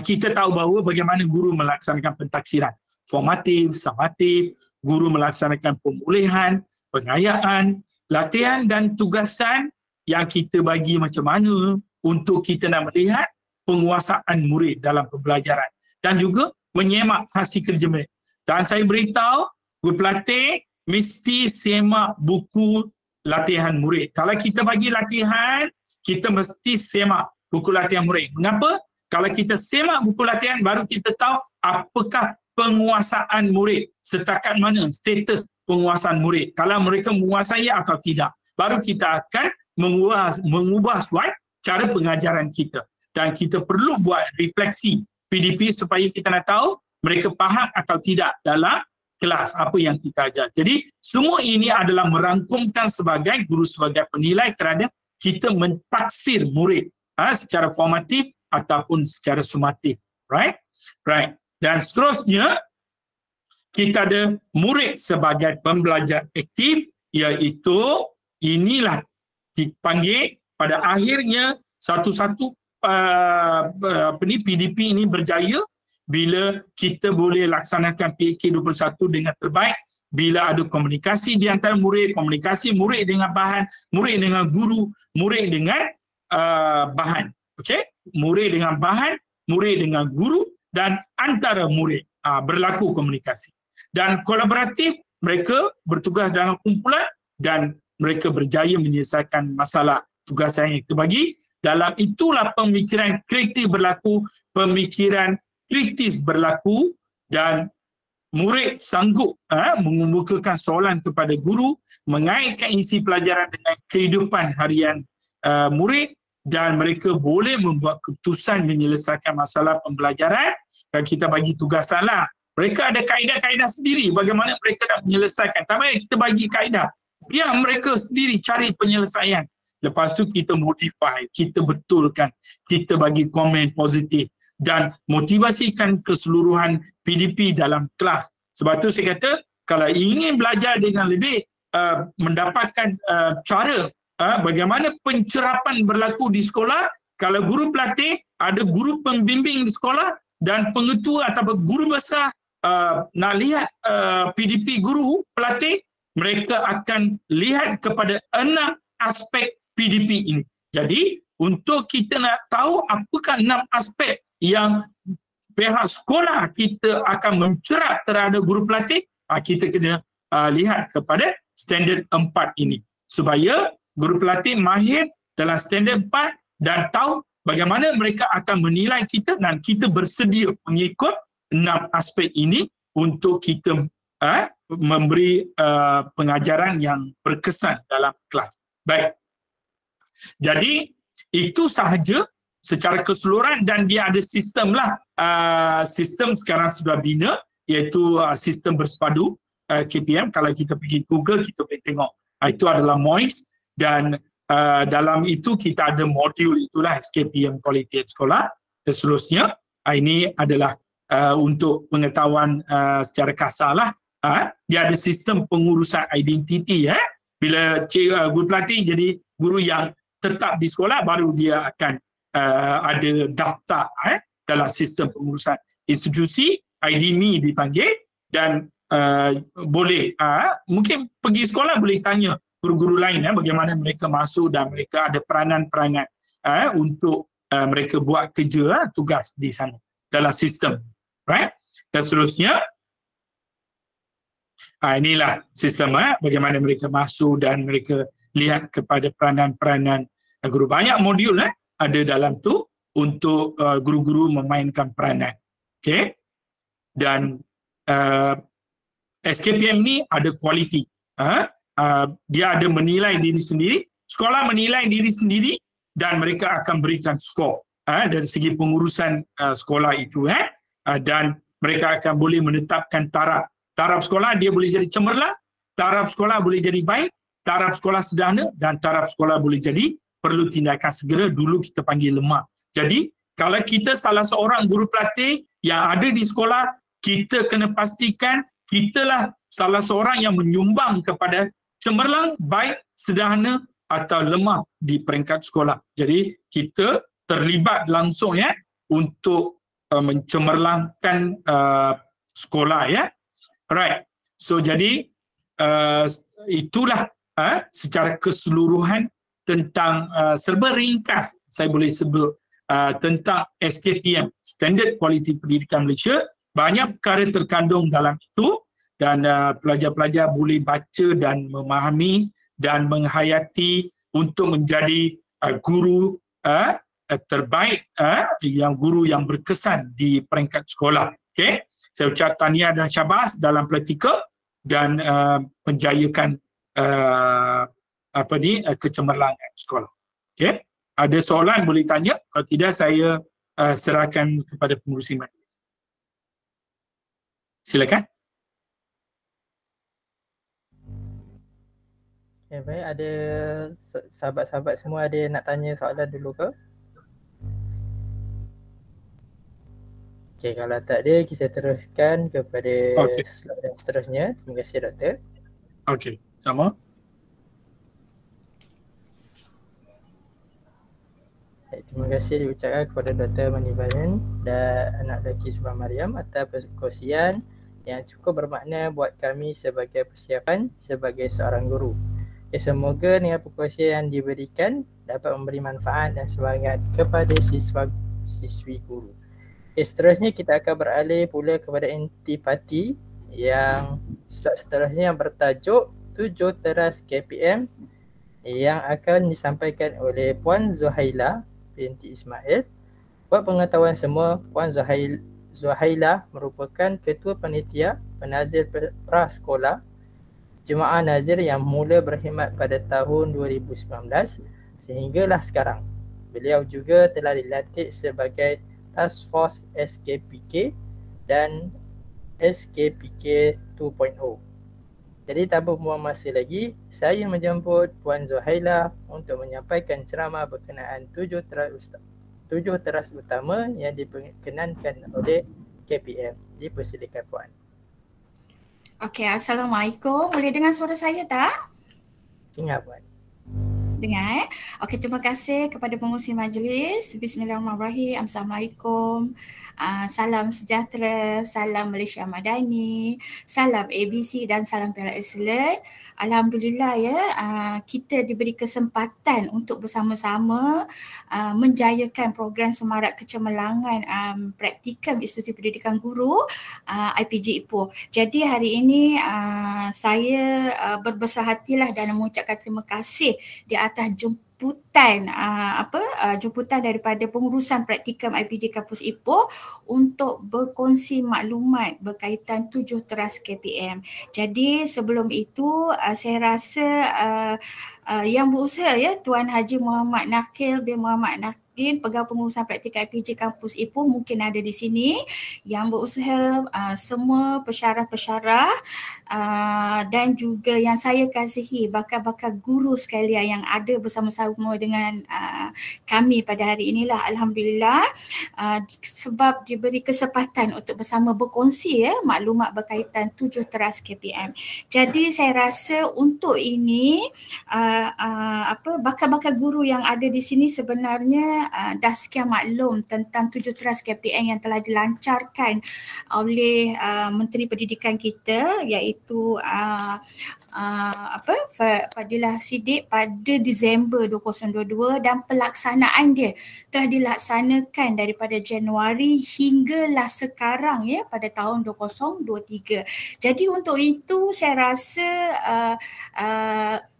kita tahu bahawa bagaimana guru melaksanakan pentaksiran. Formatif, summatif, guru melaksanakan pemulihan, pengayaan, latihan dan tugasan yang kita bagi macam mana untuk kita nak melihat penguasaan murid dalam pembelajaran. Dan juga menyemak hasil kerja mereka. Dan saya beritahu, guru pelatih mesti semak buku latihan murid. Kalau kita bagi latihan, kita mesti semak buku latihan murid. Mengapa? Kalau kita semak buku latihan, baru kita tahu apakah penguasaan murid. Setakat mana status penguasaan murid. Kalau mereka menguasai atau tidak. Baru kita akan mengubah cara pengajaran kita. Dan kita perlu buat refleksi PDP supaya kita nak tahu mereka faham atau tidak dalam kelas apa yang kita ajar. Jadi semua ini adalah merangkumkan sebagai guru sebagai penilai kerana kita mentaksir murid secara formatif ataupun secara sumatif. Right? Dan seterusnya kita ada murid sebagai pembelajar aktif, iaitu inilah dipanggil pada akhirnya satu-satu PDP ini berjaya bila kita boleh laksanakan PAK 21 dengan terbaik, bila ada komunikasi di antara murid, komunikasi murid dengan bahan, murid dengan guru, murid dengan bahan. Okay? Murid dengan bahan, murid dengan guru dan antara murid berlaku komunikasi. Dan kolaboratif, mereka bertugas dalam kumpulan dan mereka berjaya menyelesaikan masalah tugasan yang kita bagi. Dalam itulah pemikiran kreatif berlaku, pemikiran kritis berlaku dan murid sanggup mengemukakan soalan kepada guru, mengaitkan isi pelajaran dengan kehidupan harian murid dan mereka boleh membuat keputusan menyelesaikan masalah pembelajaran. Dan kita bagi tugasan lah. Mereka ada kaedah-kaedah sendiri bagaimana mereka nak menyelesaikan. Tak payah kita bagi kaedah. Biar mereka sendiri cari penyelesaian. Lepas tu kita modify, kita betulkan, kita bagi komen positif dan motivasikan keseluruhan PDP dalam kelas. Sebab tu saya kata, kalau ingin belajar dengan lebih mendapatkan cara bagaimana pencerapan berlaku di sekolah, kalau guru pelatih, ada guru pembimbing di sekolah dan pengetua atau guru besar nak lihat PDP guru pelatih, mereka akan lihat kepada 6 aspek PDP ini. Jadi untuk kita nak tahu apakah 6 aspek yang pihak sekolah kita akan mencerap terhadap guru pelatih, kita kena lihat kepada standard 4 ini supaya guru pelatih mahir dalam standard 4 dan tahu bagaimana mereka akan menilai kita dan kita bersedia mengikut 6 aspek ini untuk kita memberi pengajaran yang berkesan dalam kelas. Baik. Jadi itu sahaja secara keseluruhan dan dia ada sistem lah. Sistem sekarang sudah bina iaitu sistem bersepadu KPM. Kalau kita pergi Google kita boleh tengok. Itu adalah MOIS dan dalam itu kita ada modul itulah SKPM Quality at Sekolah dan seterusnya. Ini adalah untuk pengetahuan secara kasar lah. Dia ada sistem pengurusan identiti. Bila guru pelatih jadi guru yang tetap di sekolah, baru dia akan ada daftar dalam sistem pengurusan institusi, IDMI dipanggil dan boleh mungkin pergi sekolah boleh tanya guru-guru lain bagaimana mereka masuk dan mereka ada peranan-peranan untuk mereka buat kerja tugas di sana dalam sistem, right? Dan seterusnya inilah sistem bagaimana mereka masuk dan mereka lihat kepada peranan-peranan guru. Banyak modul ada dalam tu untuk guru-guru memainkan peranan. Okay? Dan SKPM ni ada kualiti. Dia ada menilai diri sendiri, sekolah menilai diri sendiri dan mereka akan berikan skor dari segi pengurusan sekolah itu. Dan mereka akan boleh menetapkan taraf. Taraf sekolah dia boleh jadi cemerlang, taraf sekolah boleh jadi baik, taraf sekolah sederhana dan taraf sekolah boleh jadi perlu tindakan segera, dulu kita panggil lemah. Jadi kalau kita salah seorang guru pelatih yang ada di sekolah, kita kena pastikan kitalah salah seorang yang menyumbang kepada cemerlang, baik, sederhana atau lemah di peringkat sekolah. Jadi kita terlibat langsung untuk mencemerlangkan sekolah. Right. So jadi itulah secara keseluruhan tentang serba ringkas saya boleh sebut tentang SKPM, Standard Quality Pendidikan Malaysia. Banyak perkara terkandung dalam itu dan pelajar-pelajar boleh baca dan memahami dan menghayati untuk menjadi guru terbaik, guru yang berkesan di peringkat sekolah. Okay? Saya ucap tahniah dan syabas dalam praktikal dan menjayakan kecemerlangan sekolah. Okay? Ada soalan boleh tanya, kalau tidak saya serahkan kepada pengurusi majlis. Silakan. Okay, baik, ada sahabat-sahabat semua ada nak tanya soalan dulu ke? Okay, kalau tak ada, kita teruskan kepada slide yang seterusnya. Terima kasih, Doktor. Okey, sama. Terima kasih diucapkan kepada Dr. Mani Bayan dan anak lelaki Subhan Mariam atas perkongsian yang cukup bermakna buat kami sebagai persiapan sebagai seorang guru. Semoga dengan perkongsian yang diberikan dapat memberi manfaat dan semangat kepada siswa-siswi guru. Seterusnya kita akan beralih pula kepada intipati yang seterusnya yang bertajuk 7 teras KPM yang akan disampaikan oleh Puan Zuhaila binti Ismail. Buat pengetahuan semua, Puan Zuhaila merupakan Ketua Panitia Penazir Prasekolah Jemaah Nazir yang mula berkhidmat pada tahun 2019 sehinggalah sekarang. Beliau juga telah dilantik sebagai Task Force SKPK dan SKPK 2.0. Jadi tanpa membuang masa lagi, saya menjemput Puan Zuhaila untuk menyampaikan ceramah berkenaan 7 teras utama yang diperkenankan oleh KPM. Dipersilakan Puan. Okey, Assalamualaikum. Boleh dengar suara saya tak? Ingat buat. Dengar. Okey, terima kasih kepada pengurusi majlis. Bismillahirrahmanirrahim. Assalamualaikum. Salam sejahtera, salam Malaysia Madani, salam ABC dan salam Perak Excellent. Alhamdulillah ya, kita diberi kesempatan untuk bersama-sama menjayakan program Semarak Kecemerlangan Praktikum Institusi Pendidikan Guru IPG Ipoh. Jadi hari ini saya berbesar hatilah dan mengucapkan terima kasih di atas jemputan daripada pengurusan praktikum IPG Kampus Ipoh untuk berkongsi maklumat berkaitan 7 teras KPM. Jadi sebelum itu saya rasa yang berusaha ya Tuan Haji Muhammad Nakil bin Muhammad Nakil, Pegawai Pengurusan Praktikum IPG Kampus Ipoh mungkin ada di sini yang berusaha, semua pensyarah-pensyarah dan juga yang saya kasihi bakal-bakal guru sekalian yang ada bersama-sama dengan kami pada hari inilah. Alhamdulillah sebab diberi kesempatan untuk bersama berkongsi ya maklumat berkaitan 7 teras KPM. Jadi saya rasa untuk ini bakal-bakal guru yang ada di sini sebenarnya dah sekian maklum tentang 7 teras KPM yang telah dilancarkan oleh Menteri Pendidikan kita, iaitu Fadilah Siddiq pada Disember 2022, dan pelaksanaan dia telah dilaksanakan daripada Januari hinggalah sekarang ya pada tahun 2023. Jadi untuk itu saya rasa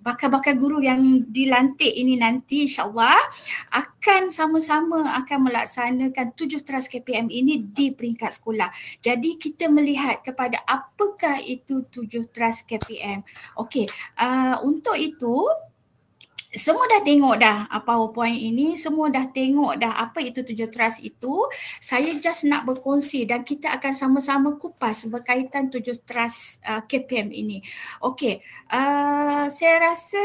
bakal-bakal guru yang dilantik ini nanti insyaAllah akan sama-sama akan melaksanakan 7 teras KPM ini di peringkat sekolah. Jadi kita melihat kepada apakah itu 7 teras KPM. Okey, untuk itu semua dah tengok dah PowerPoint ini, semua dah tengok dah apa itu 7 teras itu. Saya just nak berkongsi dan kita akan sama-sama kupas berkaitan 7 teras KPM ini. Okey, saya rasa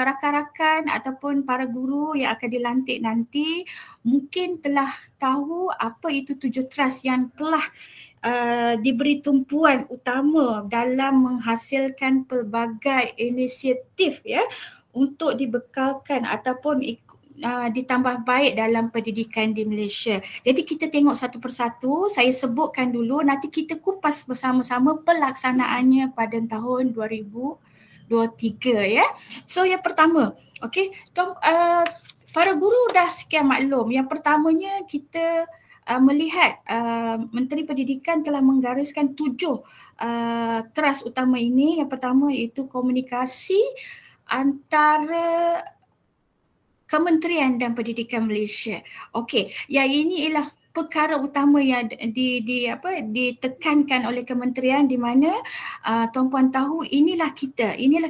rakan-rakan ataupun para guru yang akan dilantik nanti mungkin telah tahu apa itu 7 teras yang telah diberi tumpuan utama dalam menghasilkan pelbagai inisiatif ya untuk dibekalkan ataupun ditambah baik dalam pendidikan di Malaysia. Jadi kita tengok satu persatu, saya sebutkan dulu, nanti kita kupas bersama-sama pelaksanaannya pada tahun 2023 ya. So yang pertama, okey, para guru dah sekian maklum. Yang pertamanya kita melihat Menteri Pendidikan telah menggariskan 7 teras utama ini. Yang pertama iaitu komunikasi antara Kementerian dan Pendidikan Malaysia. Okey, yang ini ialah perkara utama yang ditekankan oleh kementerian, di mana tuan-puan tahu inilah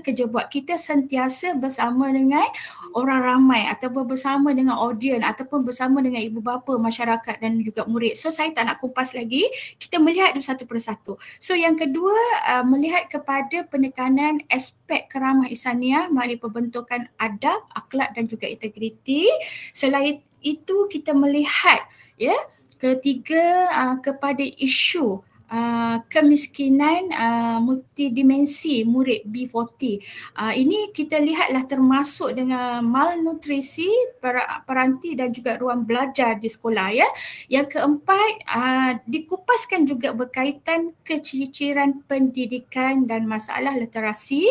kerja buat kita sentiasa bersama dengan orang ramai ataupun bersama dengan audien ataupun bersama dengan ibu bapa, masyarakat dan juga murid. So saya tak nak kumpas lagi, kita melihat satu persatu. So yang kedua, melihat kepada penekanan aspek keramah insaniah melalui pembentukan adab, akhlak dan juga integriti. Selain itu kita melihat ya, ketiga kepada isu kemiskinan multidimensi murid B40. Ini kita lihatlah termasuk dengan malnutrisi, peranti dan juga ruang belajar di sekolah ya. Yang keempat, dikupaskan juga berkaitan keciciran pendidikan dan masalah literasi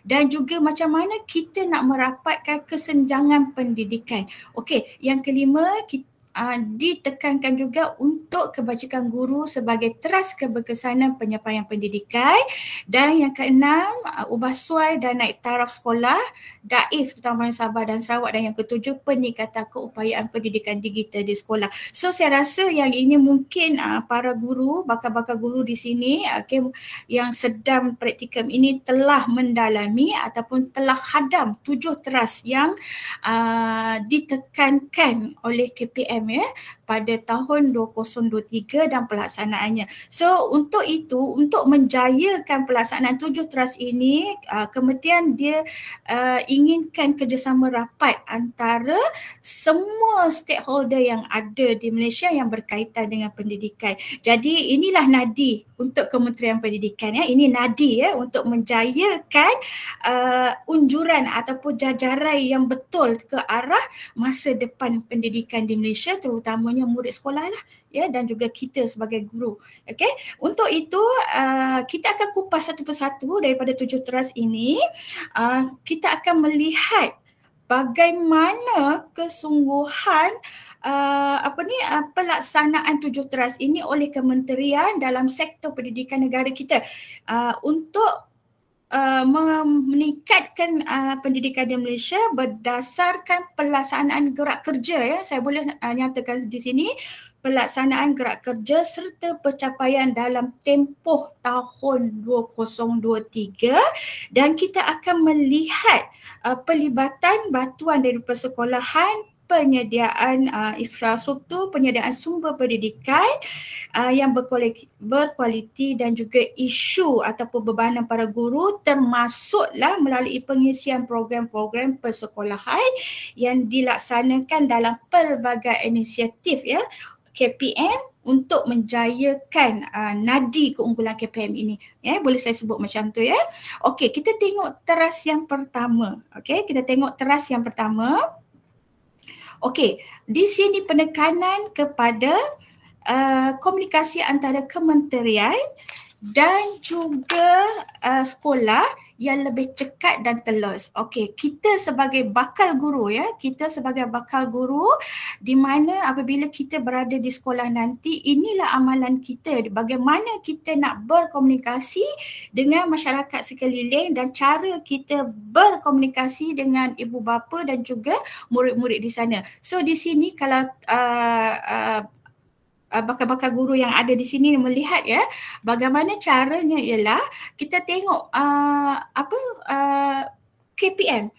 dan juga macam mana kita nak merapatkan kesenjangan pendidikan. Okey, yang kelima, kita ditekankan juga untuk kebajikan guru sebagai teras keberkesanan penyampaian pendidikan. Dan yang keenam, ubah suai dan naik taraf sekolah, daif Taman Sabah dan Sarawak. Dan yang ketujuh, peningkatan keupayaan pendidikan digital di sekolah. So saya rasa yang ini mungkin para guru, bakal-bakal guru di sini yang sedang praktikum ini telah mendalami ataupun telah hadam 7 teras yang ditekankan oleh KPM ya pada tahun 2023 dan pelaksanaannya. So untuk itu, untuk menjayakan pelaksanaan 7 trust ini, kementerian dia inginkan kerjasama rapat antara semua stakeholder yang ada di Malaysia yang berkaitan dengan pendidikan. Jadi inilah nadi untuk Kementerian Pendidikan ya. Ini nadi ya untuk menjayakan unjuran ataupun jajaran yang betul ke arah masa depan pendidikan di Malaysia, terutamanya murid sekolah lah ya, dan juga kita sebagai guru. Okey, untuk itu kita akan kupas satu persatu daripada 7 trust ini. Kita akan melihat bagaimana kesungguhan pelaksanaan 7 trust ini oleh kementerian dalam sektor pendidikan negara kita untuk meningkatkan pendidikan di Malaysia berdasarkan pelaksanaan gerak kerja ya. Saya boleh nyatakan di sini pelaksanaan gerak kerja serta pencapaian dalam tempoh tahun 2023, dan kita akan melihat pelibatan bantuan dari persekolahan, penyediaan infrastruktur, penyediaan sumber pendidikan yang berkualiti dan juga isu ataupun bebanan para guru, termasuklah melalui pengisian program-program persekolahan yang dilaksanakan dalam pelbagai inisiatif ya KPM untuk menjayakan nadi keunggulan KPM ini. Ya, boleh saya sebut macam tu ya. Okey, kita tengok teras yang pertama. Okey, kita tengok teras yang pertama. Okey, di sini penekanan kepada komunikasi antara kementerian dan juga sekolah yang lebih cekat dan telus. Okey, kita sebagai bakal guru ya, kita sebagai bakal guru di mana apabila kita berada di sekolah nanti, inilah amalan kita bagaimana kita nak berkomunikasi dengan masyarakat sekeliling dan cara kita berkomunikasi dengan ibu bapa dan juga murid-murid di sana. So di sini kalau bakal-bakal guru yang ada di sini melihat ya, bagaimana caranya ialah kita tengok KPM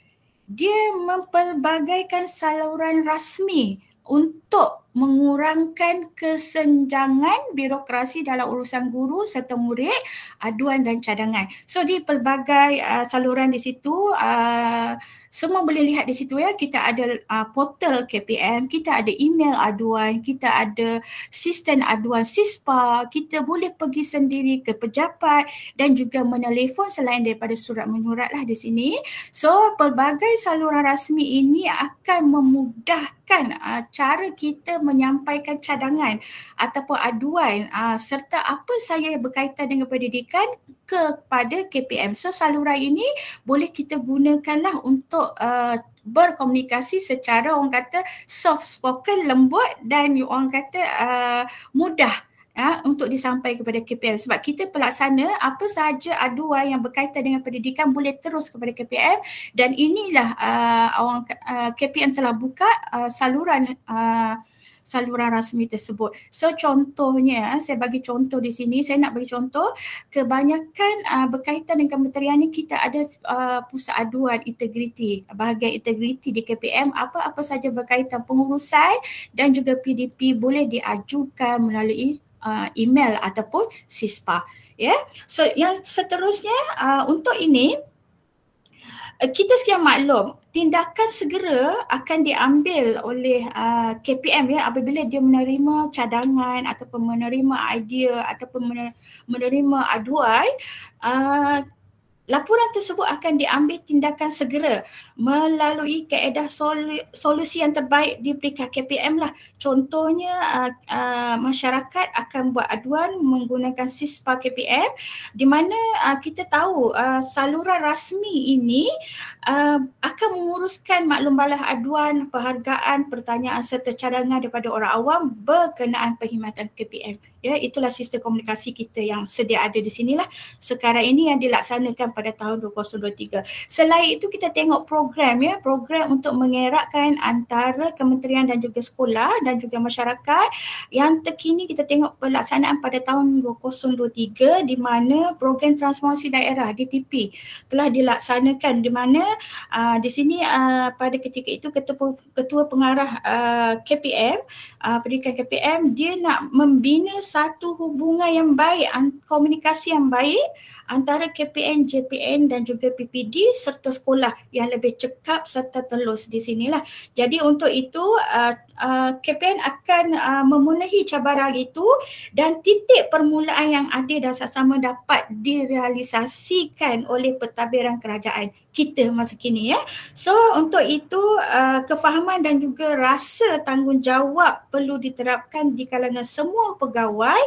dia mempelbagaikan saluran rasmi untuk mengurangkan kesenjangan birokrasi dalam urusan guru serta murid, aduan dan cadangan. So di pelbagai saluran di situ, semua boleh lihat di situ ya, kita ada portal KPM, kita ada email aduan, kita ada sistem aduan SISPA, kita boleh pergi sendiri ke pejabat dan juga menelefon selain daripada surat menyurat lah di sini. So pelbagai saluran rasmi ini akan memudahkan cara kita menyampaikan cadangan ataupun aduan serta apa sahaja yang berkaitan dengan pendidikan kepada KPM. So saluran ini boleh kita gunakanlah untuk berkomunikasi secara orang kata soft spoken, lembut dan orang kata mudah untuk disampaikan kepada KPM, sebab kita pelaksana apa sahaja aduan yang berkaitan dengan pendidikan boleh terus kepada KPM, dan inilah KPM telah buka saluran rasmi tersebut. So contohnya, saya bagi contoh di sini, saya nak bagi contoh, kebanyakan berkaitan dengan kementerian ni kita ada pusat aduan integriti, bahagian integriti di KPM, apa-apa saja berkaitan pengurusan dan juga PDP boleh diajukan melalui email ataupun SISPA. Ya. So yang seterusnya untuk ini kita sekian maklum, tindakan segera akan diambil oleh KPM ya apabila dia menerima cadangan ataupun menerima idea ataupun menerima aduan. Laporan tersebut akan diambil tindakan segera melalui kaedah solusi yang terbaik di peringkat KPM lah. Contohnya masyarakat akan buat aduan menggunakan SISPA KPM, di mana kita tahu saluran rasmi ini akan menguruskan maklum balas aduan, penghargaan, pertanyaan serta cadangan daripada orang awam berkenaan perkhidmatan KPM. Ya, itulah sistem komunikasi kita yang sedia ada di sinilah sekarang ini yang dilaksanakan pada pada tahun 2023. Selain itu kita tengok program program untuk mengeratkan antara kementerian dan juga sekolah dan juga masyarakat. Yang terkini kita tengok pelaksanaan pada tahun 2023 di mana program transformasi daerah DTP telah dilaksanakan, di mana di sini pada ketika itu ketua pengarah KPM, pendidikan KPM, dia nak membina satu hubungan yang baik, komunikasi yang baik antara KPN, JPN dan juga PPD serta sekolah yang lebih cekap serta telus di sinilah. Jadi untuk itu KPN akan memenuhi cabaran itu dan titik permulaan yang ada dan sama dapat direalisasikan oleh pentadbiran kerajaan kita masa kini So untuk itu kefahaman dan juga rasa tanggungjawab perlu diterapkan di kalangan semua pegawai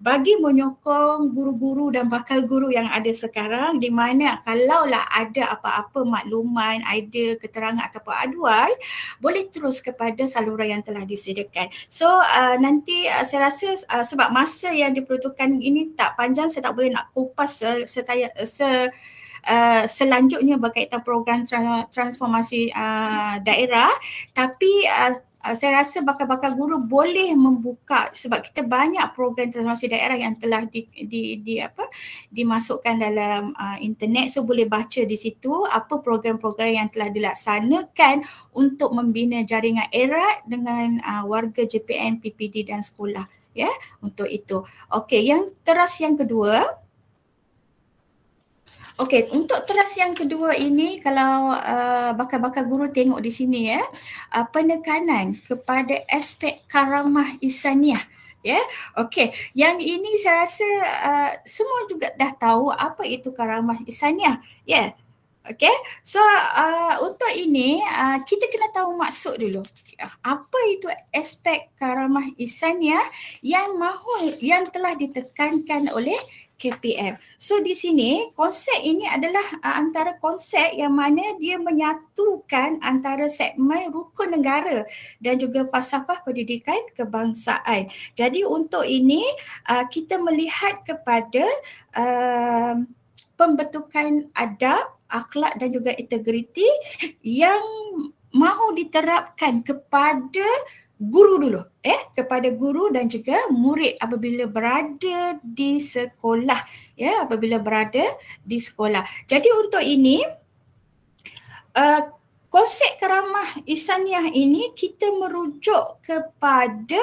bagi menyokong guru-guru dan bakal guru yang ada sekarang, di mana kalaulah ada apa-apa makluman, idea, keterangan ataupun aduan, boleh terus kepada saluran yang telah disediakan. So nanti saya rasa sebab masa yang diperuntukkan ini tak panjang, saya tak boleh nak kupas selanjutnya berkaitan program transformasi daerah, tapi saya rasa bakal-bakal guru boleh membuka, sebab kita banyak program transformasi daerah yang telah dimasukkan dalam internet, so boleh baca di situ apa program-program yang telah dilaksanakan untuk membina jaringan erat dengan warga JPN, PPD dan sekolah untuk itu. Okey, yang teras yang kedua. Okey, untuk teras yang kedua ini, kalau bakal-bakal guru tengok di sini penekanan kepada aspek karamah insaniah. Okey, yang ini saya rasa semua juga dah tahu apa itu karamah insaniah. Okey, so untuk ini kita kena tahu maksud dulu. Apa itu aspek karamah insaniah yang telah ditekankan oleh KPM. So di sini konsep ini adalah antara konsep yang mana dia menyatukan antara segmen rukun negara dan juga falsafah pendidikan kebangsaan. Jadi untuk ini kita melihat kepada pembentukan adab, akhlak dan juga integriti yang mahu diterapkan kepada guru dulu, kepada guru dan juga murid apabila berada di sekolah, apabila berada di sekolah. Jadi untuk ini konsep karamah insaniah ini kita merujuk kepada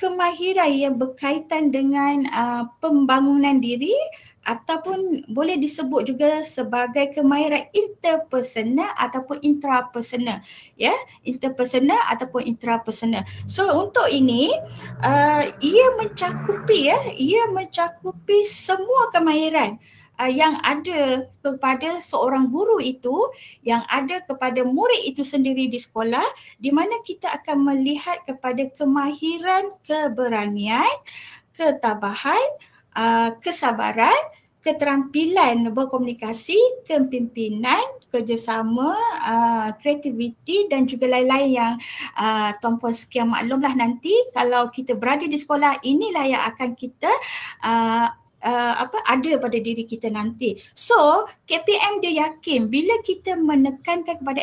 kemahiran yang berkaitan dengan pembangunan diri ataupun boleh disebut juga sebagai kemahiran interpersonal ataupun intrapersonal, interpersonal ataupun intrapersonal. So untuk ini ia mencakupi semua kemahiran yang ada kepada seorang guru itu, yang ada kepada murid itu sendiri di sekolah, di mana kita akan melihat kepada kemahiran keberanian, ketabahan, kesabaran, keterampilan berkomunikasi, kepimpinan, kerjasama, kreativiti dan juga lain-lain yang tuan-puan sekian maklumlah nanti kalau kita berada di sekolah, inilah yang akan kita ada pada diri kita nanti. So KPM dia yakin bila kita menekankan kepada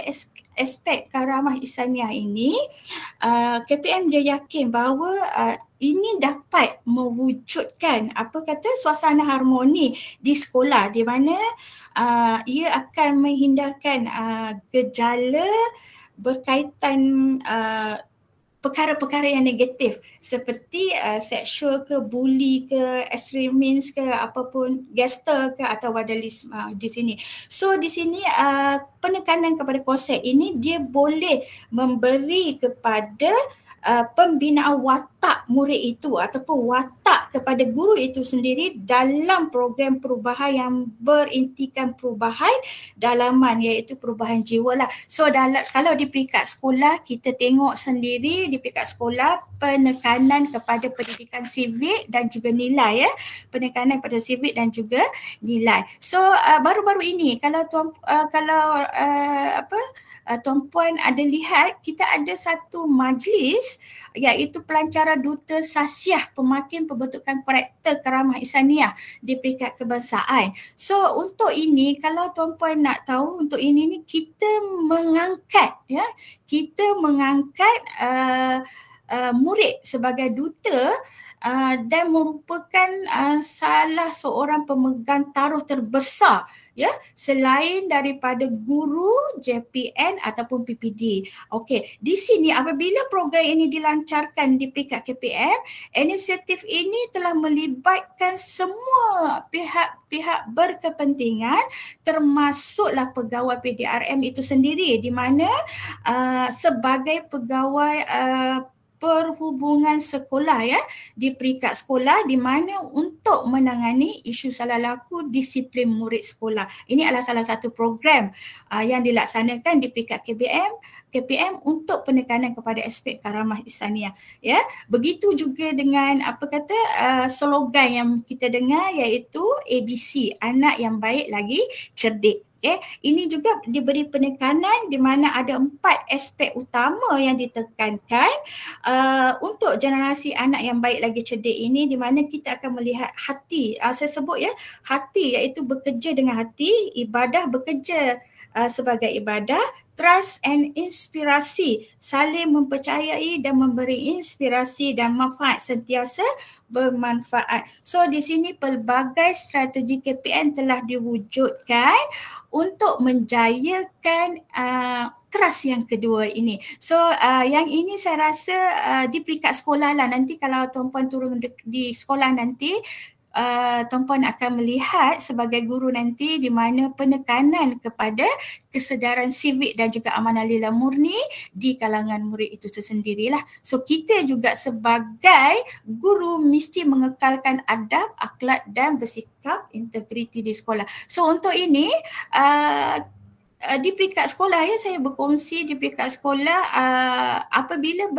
aspek karamah insaniah ini, KPM dia yakin bahawa ini dapat mewujudkan suasana harmoni di sekolah, di mana ia akan menghindarkan gejala berkaitan perkara-perkara yang negatif seperti seksual ke, bully ke, ekstremis ke, apapun, gangster ke atau vandalisme di sini. So di sini penekanan kepada konsep ini dia boleh memberi kepada pembinaan watak murid itu ataupun watak kepada guru itu sendiri dalam program perubahan yang berintikan perubahan dalaman, iaitu perubahan jiwa lah. So kalau di peringkat sekolah kita tengok sendiri di peringkat sekolah penekanan kepada pendidikan civic dan juga nilai, penekanan pada civic dan juga nilai. So baru-baru ini kalau tuan-puan ada lihat, kita ada satu majlis KIS, iaitu Pelancaran Duta Sasiah Pemakin Pembentukan Karakter Karamah Ihsaniyah di peringkat kebangsaan. So untuk ini, kalau tuan-puan nak tahu, untuk ini ni kita mengangkat murid sebagai duta dan merupakan salah seorang pemegang taruh terbesar selain daripada guru, JPN ataupun PPD. Okey, di sini apabila program ini dilancarkan di peringkat KPM, inisiatif ini telah melibatkan semua pihak-pihak berkepentingan termasuklah pegawai PDRM itu sendiri, di mana sebagai pegawai perhubungan sekolah di peringkat sekolah, di mana untuk menangani isu salah laku disiplin murid sekolah. Ini adalah salah satu program yang dilaksanakan di peringkat KPM untuk penekanan kepada aspek karamah ihsaniyah. Begitu juga dengan slogan yang kita dengar, iaitu ABC, anak yang baik lagi cerdik. Ini juga diberi penekanan di mana ada 4 aspek utama yang ditekankan untuk generasi anak yang baik lagi cerdik ini, di mana kita akan melihat hati. Saya sebut hati, iaitu bekerja dengan hati, ibadah bekerja sebagai ibadah, trust and inspirasi, saling mempercayai dan memberi inspirasi dan manfaat sentiasa bermanfaat. So di sini pelbagai strategi KPM telah diwujudkan untuk menjayakan trust yang kedua ini. So yang ini saya rasa di peringkat sekolah lah, nanti kalau tuan-puan turun di sekolah nanti, tuan-puan akan melihat sebagai guru nanti di mana penekanan kepada kesedaran sivik dan juga amanah lillah murni di kalangan murid itu sendirilah. So kita juga sebagai guru mesti mengekalkan adab, akhlak dan bersikap integriti di sekolah. So untuk ini di peringkat sekolah, saya berkongsi di peringkat sekolah, apabila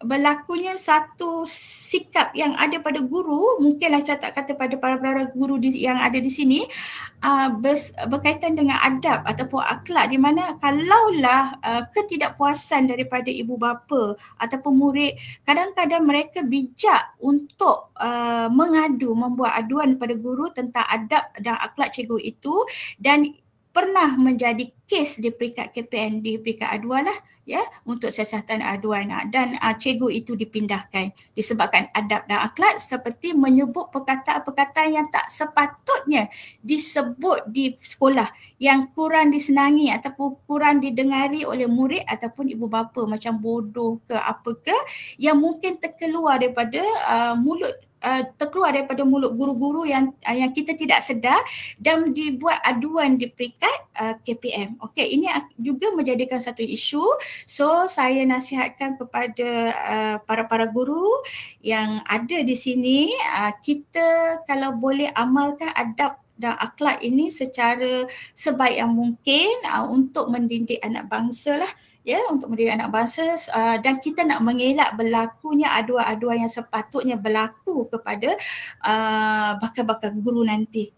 berlakunya satu sikap yang ada pada guru, mungkinlah saya tak kata pada para guru yang ada di sini, berkaitan dengan adab ataupun akhlak, di mana kalaulah ketidakpuasan daripada ibu bapa ataupun murid, kadang-kadang mereka bijak untuk membuat aduan pada guru tentang adab dan akhlak cikgu itu, dan pernah menjadi kes di peringkat KPM di peringkat aduan untuk siasatan aduan, dan cikgu itu dipindahkan disebabkan adab dan akhlak seperti menyebut perkataan-perkataan yang tak sepatutnya disebut di sekolah, yang kurang disenangi ataupun kurang didengari oleh murid ataupun ibu bapa, macam bodoh ke apa ke, yang mungkin terkeluar daripada mulut guru-guru yang kita tidak sedar dan dibuat aduan di peringkat KPM. Okey, ini juga menjadikan satu isu. So saya nasihatkan kepada para guru yang ada di sini, kita kalau boleh amalkan adab dan akhlak ini secara sebaik yang mungkin untuk mendidik anak bangsa lah. Untuk mendidik anak bangsa, dan kita nak mengelak berlakunya aduan-aduan yang sepatutnya berlaku kepada bakal-bakal guru nanti.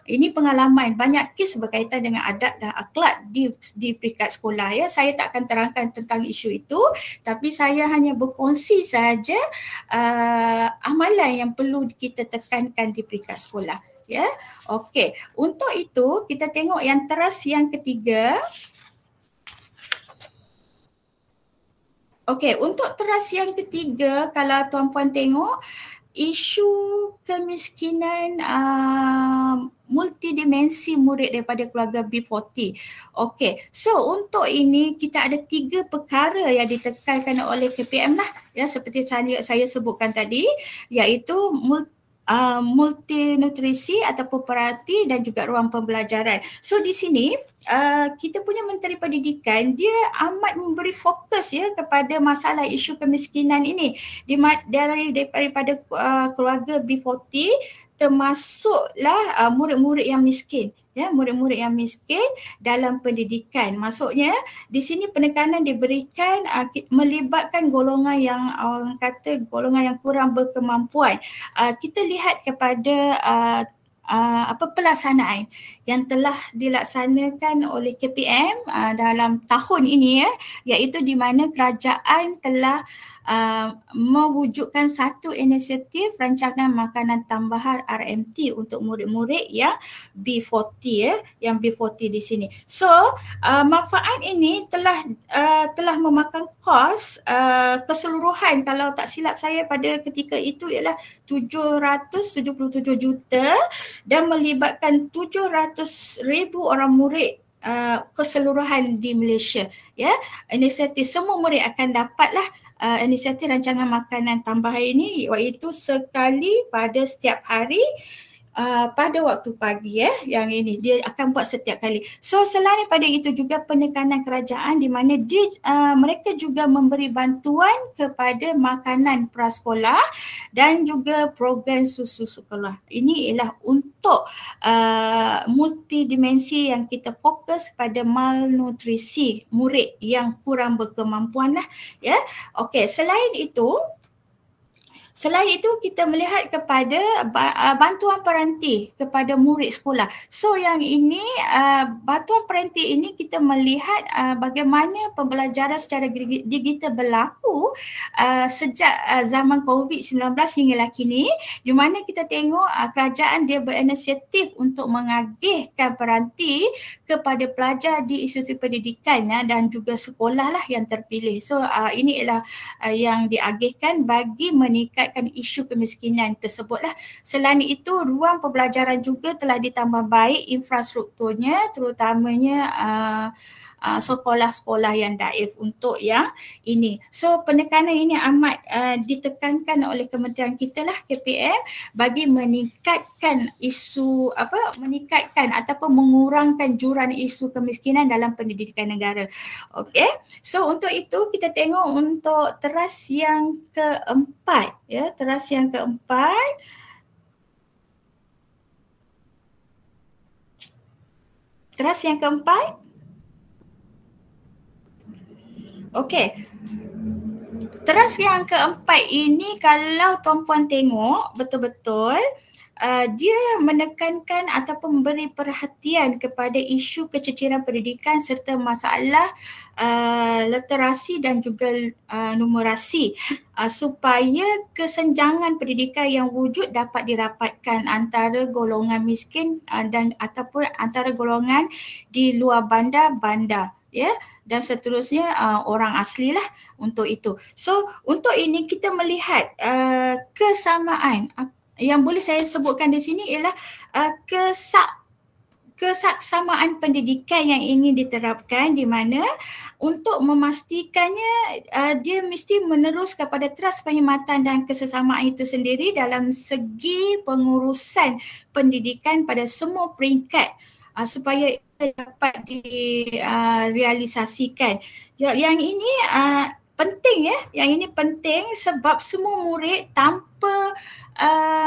Ini pengalaman, banyak kes berkaitan dengan adab dan akhlak di peringkat sekolah. Saya tak akan terangkan tentang isu itu, tapi saya hanya berkongsi saja amalan yang perlu kita tekankan di peringkat sekolah. Okey, untuk itu kita tengok yang teras yang ketiga. Okey, untuk teras yang ketiga, kalau tuan-puan tengok, isu kemiskinan multidimensi murid daripada keluarga B40. Okey, so untuk ini kita ada 3 perkara yang ditekankan oleh KPM lah, seperti saya sebutkan tadi, iaitu multinutrisi ataupun perhati dan juga ruang pembelajaran. So di sini kita punya Menteri Pendidikan, dia amat memberi fokus kepada masalah isu kemiskinan ini daripada keluarga B40, termasuklah murid-murid yang miskin. Murid-murid yang miskin dalam pendidikan. Maksudnya di sini penekanan diberikan melibatkan golongan yang orang kata golongan yang kurang berkemampuan. Kita lihat kepada pelaksanaan yang telah dilaksanakan oleh KPM dalam tahun ini, iaitu di mana kerajaan telah mewujudkan satu inisiatif rancangan makanan tambahan RMT untuk murid-murid yang B40, yang B40 di sini. So manfaat ini telah memakan kos keseluruhan, kalau tak silap saya pada ketika itu ialah 777 juta dan melibatkan 700,000 orang murid keseluruhan di Malaysia. Ya, inisiatif semua murid akan dapatlah inisiatif rancangan makanan tambahan ini, iaitu sekali pada setiap hari pada waktu pagi, yang ini dia akan buat setiap kali. So selain daripada itu juga penekanan kerajaan di mana mereka juga memberi bantuan kepada makanan prasekolah dan juga program susu sekolah. Ini ialah untuk multidimensi yang kita fokus pada malnutrisi murid yang kurang berkemampuan lah, ya. Okey, selain itu kita melihat kepada bantuan peranti kepada murid sekolah. So yang ini bantuan peranti ini kita melihat bagaimana pembelajaran secara digital berlaku sejak zaman COVID-19 hinggalah kini, di mana kita tengok kerajaan dia berinisiatif untuk mengagihkan peranti kepada pelajar di institusi pendidikan dan juga sekolah lah yang terpilih. So ini ialah yang diagihkan bagi meningkatkan isu kemiskinan tersebutlah. Selain itu, ruang pembelajaran juga telah ditambah baik infrastrukturnya, terutamanya sekolah-sekolah yang daif untuk yang ini. So penekanan ini amat ditekankan oleh kementerian kita lah, KPM, bagi meningkatkan isu meningkatkan ataupun mengurangkan jurang isu kemiskinan dalam pendidikan negara. Okey. So untuk itu kita tengok untuk teras yang keempat, ya, teras yang keempat. Teras yang keempat. Okey. Teras yang keempat ini kalau tuan-puan tengok betul-betul dia menekankan ataupun memberi perhatian kepada isu kececeran pendidikan serta masalah literasi dan juga numerasi supaya kesenjangan pendidikan yang wujud dapat dirapatkan antara golongan miskin dan ataupun antara golongan di luar bandar, ya, dan seterusnya orang asli lah untuk itu. So untuk ini kita melihat kesamaan yang boleh saya sebutkan di sini ialah kesaksamaan pendidikan yang ingin diterapkan, di mana untuk memastikannya dia mesti menerus kepada teras perkhidmatan dan kesesamaan itu sendiri dalam segi pengurusan pendidikan pada semua peringkat supaya dapat direalisasikan. Yang ini penting, ya. Yang ini penting sebab semua murid tanpa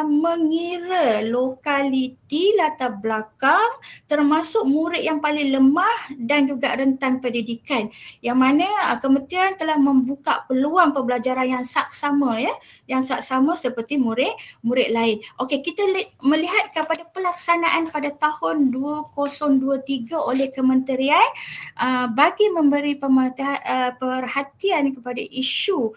mengira lokaliti latar belakang, termasuk murid yang paling lemah dan juga rentan pendidikan, yang mana kementerian telah membuka peluang pembelajaran yang saksama, ya, yang saksama seperti murid lain. Okey, kita melihat kepada pelaksanaan pada tahun 2023 oleh kementerian bagi memberi perhatian kepada isu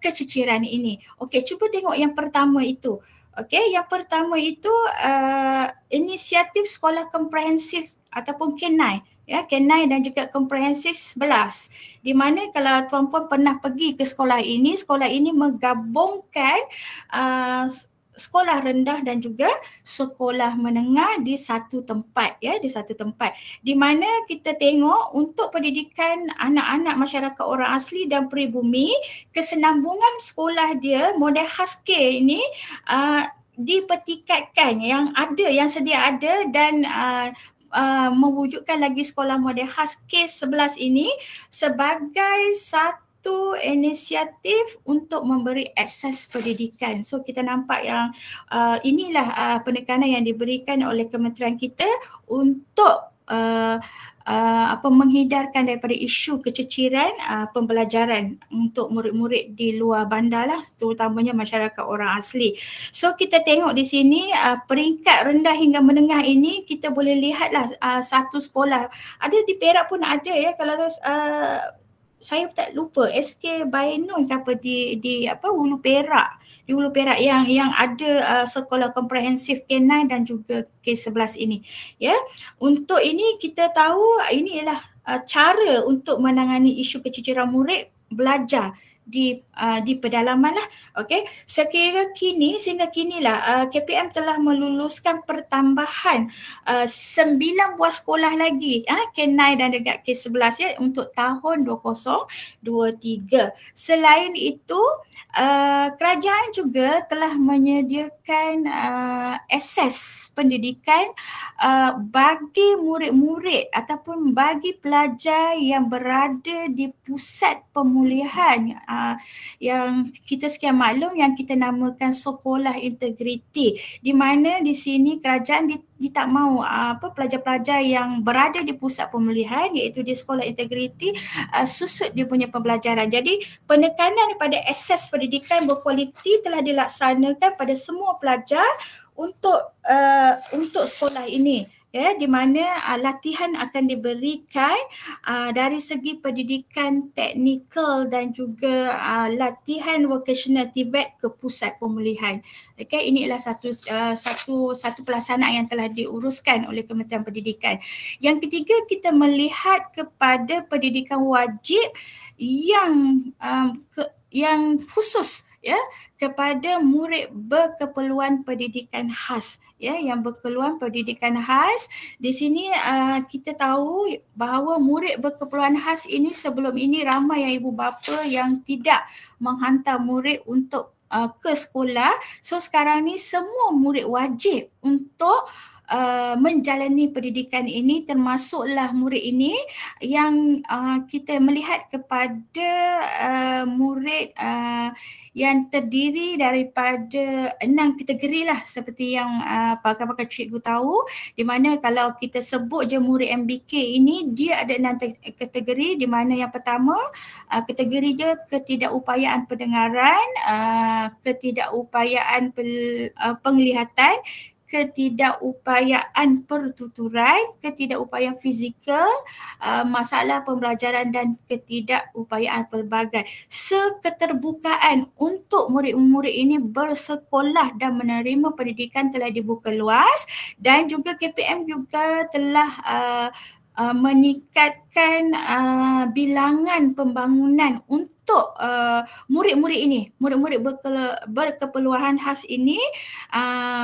kececeran ini. Okey, cuba tengok yang pertama itu. Okey, yang pertama itu inisiatif sekolah komprehensif ataupun K9, ya, K9 dan juga komprehensif 11, di mana kalau tuan-puan pernah pergi ke sekolah ini menggabungkan sekolah rendah dan juga sekolah menengah di satu tempat, ya, di satu tempat, di mana kita tengok untuk pendidikan anak-anak masyarakat orang asli dan peribumi, kesenambungan sekolah dia model khas K ini dipertingkatkan, yang sedia ada, dan mewujudkan lagi sekolah model khas K11 ini sebagai satu inisiatif untuk memberi akses pendidikan. So kita nampak yang inilah penekanan yang diberikan oleh kementerian kita untuk menghindarkan daripada isu kececiran pembelajaran untuk murid-murid di luar bandar lah, terutamanya masyarakat orang asli. So kita tengok di sini peringkat rendah hingga menengah ini kita boleh lihatlah satu sekolah. Ada di Perak pun ada ya, kalau saya tak lupa SK Bainun ke apa di Hulu Perak. Di Hulu Perak yang ada sekolah komprehensif K9 dan juga K11 ini. Ya, untuk ini kita tahu ini ialah cara untuk menangani isu kececiran murid belajar di pedalaman lah. Okey, sehingga kinilah KPM telah meluluskan pertambahan 9 buah sekolah lagi K9 dan dekat K11 ya untuk tahun 2023. Selain itu kerajaan juga telah menyediakan akses pendidikan bagi murid-murid ataupun bagi pelajar yang berada di pusat pemulihan yang kita sekian maklum yang kita namakan sekolah integriti, di mana di sini kerajaan dia tak mahu pelajar-pelajar yang berada di pusat pemulihan iaitu di sekolah integriti susut dia punya pembelajaran. Jadi penekanan pada akses pendidikan berkualiti telah dilaksanakan pada semua pelajar untuk sekolah ini. Ya, di mana latihan akan diberikan dari segi pendidikan teknikal dan juga latihan vocational TVET ke pusat pemulihan. Okay, ini adalah satu pelaksanaan yang telah diuruskan oleh Kementerian Pendidikan. Yang ketiga, kita melihat kepada pendidikan wajib yang khusus ya kepada murid berkeperluan pendidikan khas ya, yang berkeperluan pendidikan khas. Di sini kita tahu bahawa murid berkeperluan khas ini sebelum ini ramai yang ibu bapa yang tidak menghantar murid untuk ke sekolah. So sekarang ni semua murid wajib untuk menjalani pendidikan ini, termasuklah murid ini yang kita melihat kepada murid yang terdiri daripada 6 kategori lah, seperti yang pakar-pakar cikgu tahu, di mana kalau kita sebut je murid MBK ini dia ada 6 kategori, di mana yang pertama kategori dia ketidakupayaan pendengaran, ketidakupayaan penglihatan, ketidakupayaan pertuturan, ketidakupayaan fizikal, masalah pembelajaran dan ketidakupayaan pelbagai. Seketerbukaan untuk murid-murid ini bersekolah dan menerima pendidikan telah dibuka luas, dan juga KPM juga telah meningkatkan bilangan pembangunan untuk murid-murid ini, murid-murid berkeperluan khas ini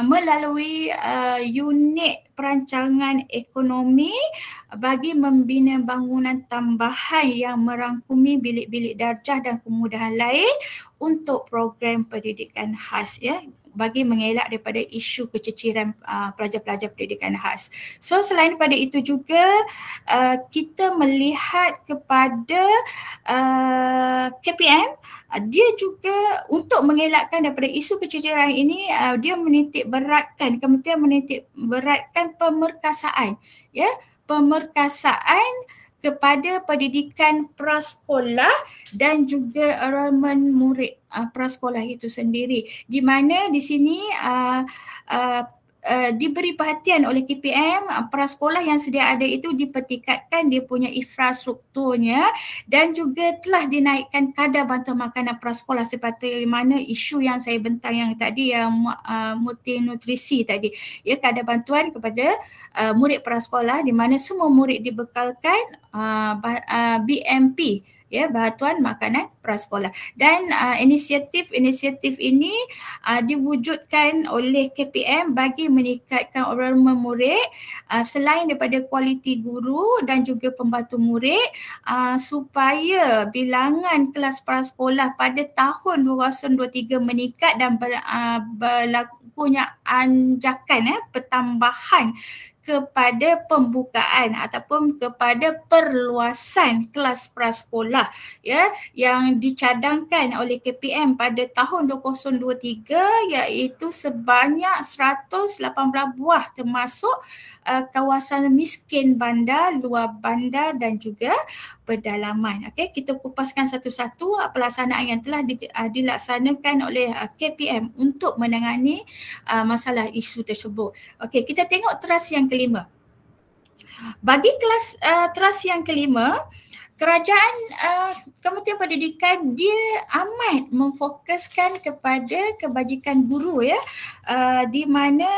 melalui unit perancangan ekonomi bagi membina bangunan tambahan yang merangkumi bilik-bilik darjah dan kemudahan lain untuk program pendidikan khas ya, bagi mengelak daripada isu kececiran pelajar-pelajar pendidikan khas. So selain daripada itu juga kita melihat kepada KPM, dia juga untuk mengelakkan daripada isu kececiran ini, dia menitik beratkan, kementerian menitik beratkan pemerkasaan ya, pemerkasaan kepada pendidikan prasekolah dan juga enrolment murid prasekolah itu sendiri, di mana di sini diberi perhatian oleh KPM, prasekolah yang sedia ada itu dipertingkatkan dia punya infrastrukturnya, dan juga telah dinaikkan kadar bantuan makanan prasekolah seperti mana isu yang saya bentang yang tadi, yang multinutrisi tadi ya, kadar bantuan kepada murid prasekolah, di mana semua murid dibekalkan BMP ya, bantuan makanan prasekolah. Dan inisiatif ini diwujudkan oleh KPM bagi meningkatkan enrolment murid selain daripada kualiti guru dan juga pembantu murid, supaya bilangan kelas prasekolah pada tahun 2023 meningkat dan berlakunya anjakan pertambahan kepada pembukaan ataupun kepada perluasan kelas prasekolah ya yang dicadangkan oleh KPM pada tahun 2023 iaitu sebanyak 118 buah termasuk kawasan miskin bandar, luar bandar dan juga pedalaman. Okey, kita kupaskan satu-satu pelaksanaan yang telah dilaksanakan oleh KPM untuk menangani masalah isu tersebut. Okey, kita tengok teras yang kelima. Bagi teras yang kelima, kerajaan Kementerian Pendidikan dia amat memfokuskan kepada kebajikan guru ya, di mana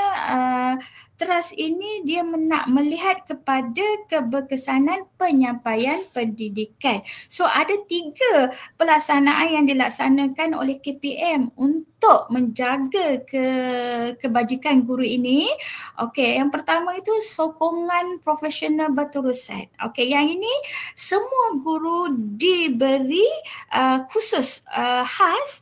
teras ini dia nak melihat kepada keberkesanan penyampaian pendidikan. So ada 3 pelaksanaan yang dilaksanakan oleh KPM untuk menjaga kebajikan guru ini. Okey, yang pertama itu sokongan profesional berterusan. Okey, yang ini semua guru diberi khusus khas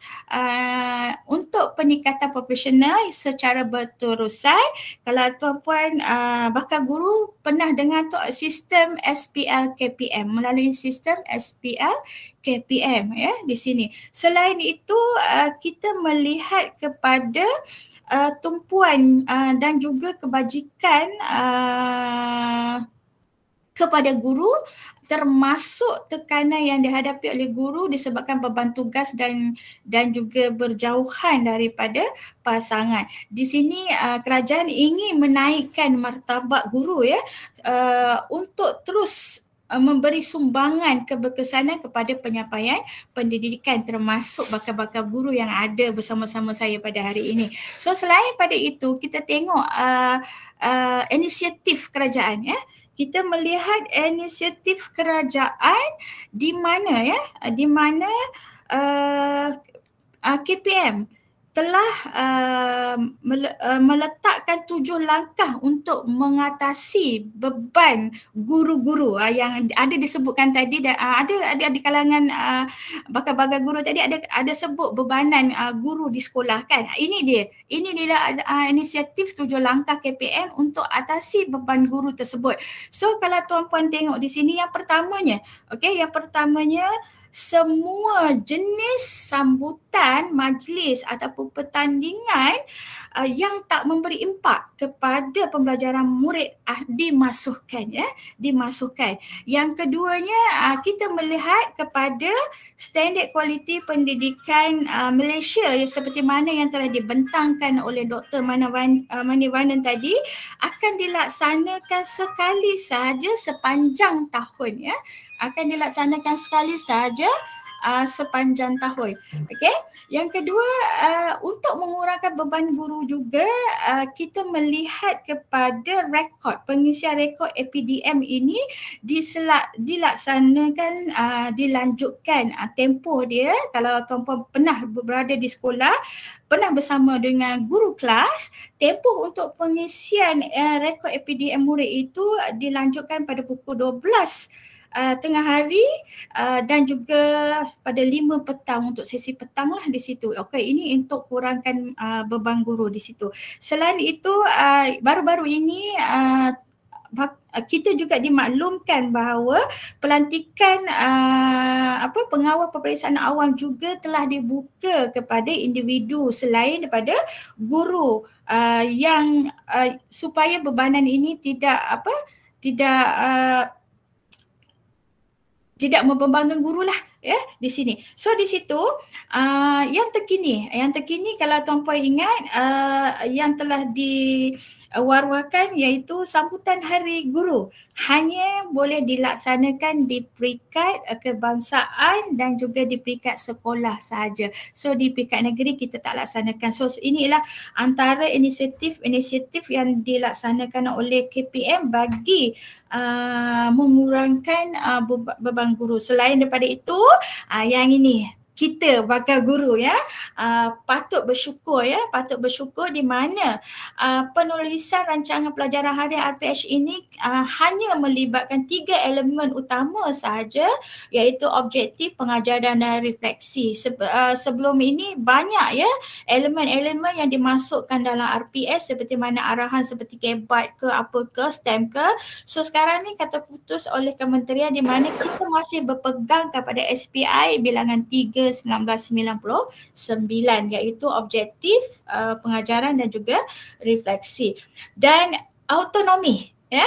untuk peningkatan profesional secara berterusan. Kalau tuan-puan bakal guru pernah dengar tu sistem SPL KPM, melalui sistem SPL KPM ya di sini. Selain itu kita melihat kepada tumpuan dan juga kebajikan kepada guru, termasuk tekanan yang dihadapi oleh guru disebabkan beban tugas dan juga berjauhan daripada pasangan. Di sini kerajaan ingin menaikkan martabat guru ya, untuk terus memberi sumbangan keberkesanan kepada penyampaian pendidikan, termasuk bakal-bakal guru yang ada bersama-sama saya pada hari ini. So selain pada itu, kita tengok inisiatif kerajaan ya. Kita melihat inisiatif kerajaan di mana ya, di mana KPM telah meletakkan 7 langkah untuk mengatasi beban guru-guru yang ada disebutkan tadi. Ada di kalangan bakal-bakal guru tadi ada sebut bebanan guru di sekolah kan. Ini dia inisiatif 7 langkah KPM untuk atasi beban guru tersebut. So kalau tuan-puan tengok di sini, yang pertamanya, okey, yang pertamanya semua jenis sambutan majlis ataupun pertandingan yang tak memberi impak kepada pembelajaran murid dimasukkan ya, dimasukkan. Yang keduanya, kita melihat kepada standard kualiti pendidikan Malaysia seperti mana yang telah dibentangkan oleh Dr. Maniwanan tadi, akan dilaksanakan sekali sahaja sepanjang tahun ya. Akan dilaksanakan sekali sahaja sepanjang tahun. Okey. Yang kedua, untuk mengurangkan beban guru juga, kita melihat kepada pengisian rekod APDM ini dilaksanakan, dilanjutkan tempoh dia. Kalau tuan-puan pernah berada di sekolah, pernah bersama dengan guru kelas, tempoh untuk pengisian rekod APDM murid itu dilanjutkan pada pukul 12 tengah hari dan juga pada 5 petang untuk sesi petang lah di situ. Okey, ini untuk kurangkan beban guru di situ. Selain itu, baru-baru ini kita juga dimaklumkan bahawa pelantikan pengawal peperiksaan awam juga telah dibuka kepada individu selain daripada guru yang supaya bebanan ini tidak membebankan guru lah ya di sini. So di situ yang terkini kalau tuan-puan ingat yang telah diwar-warkan iaitu sambutan Hari Guru hanya boleh dilaksanakan di peringkat kebangsaan dan juga di peringkat sekolah sahaja. So di peringkat negeri kita tak laksanakan. So inilah antara inisiatif yang dilaksanakan oleh KPM bagi mengurangkan beban guru. Selain daripada itu, yang ini kita bakal guru ya patut bersyukur ya, patut bersyukur di mana penulisan rancangan pelajaran harian RPH ini hanya melibatkan 3 elemen utama sahaja, iaitu objektif, pengajaran dan refleksi. Sebelum ini banyak ya elemen-elemen yang dimasukkan dalam RPS seperti mana arahan seperti KBAT ke apa ke STEM ke. So sekarang ni kata putus oleh kementerian di mana kita masih berpegang kepada SPI bilangan 3 1999 iaitu objektif, pengajaran dan juga refleksi. Dan autonomi ya.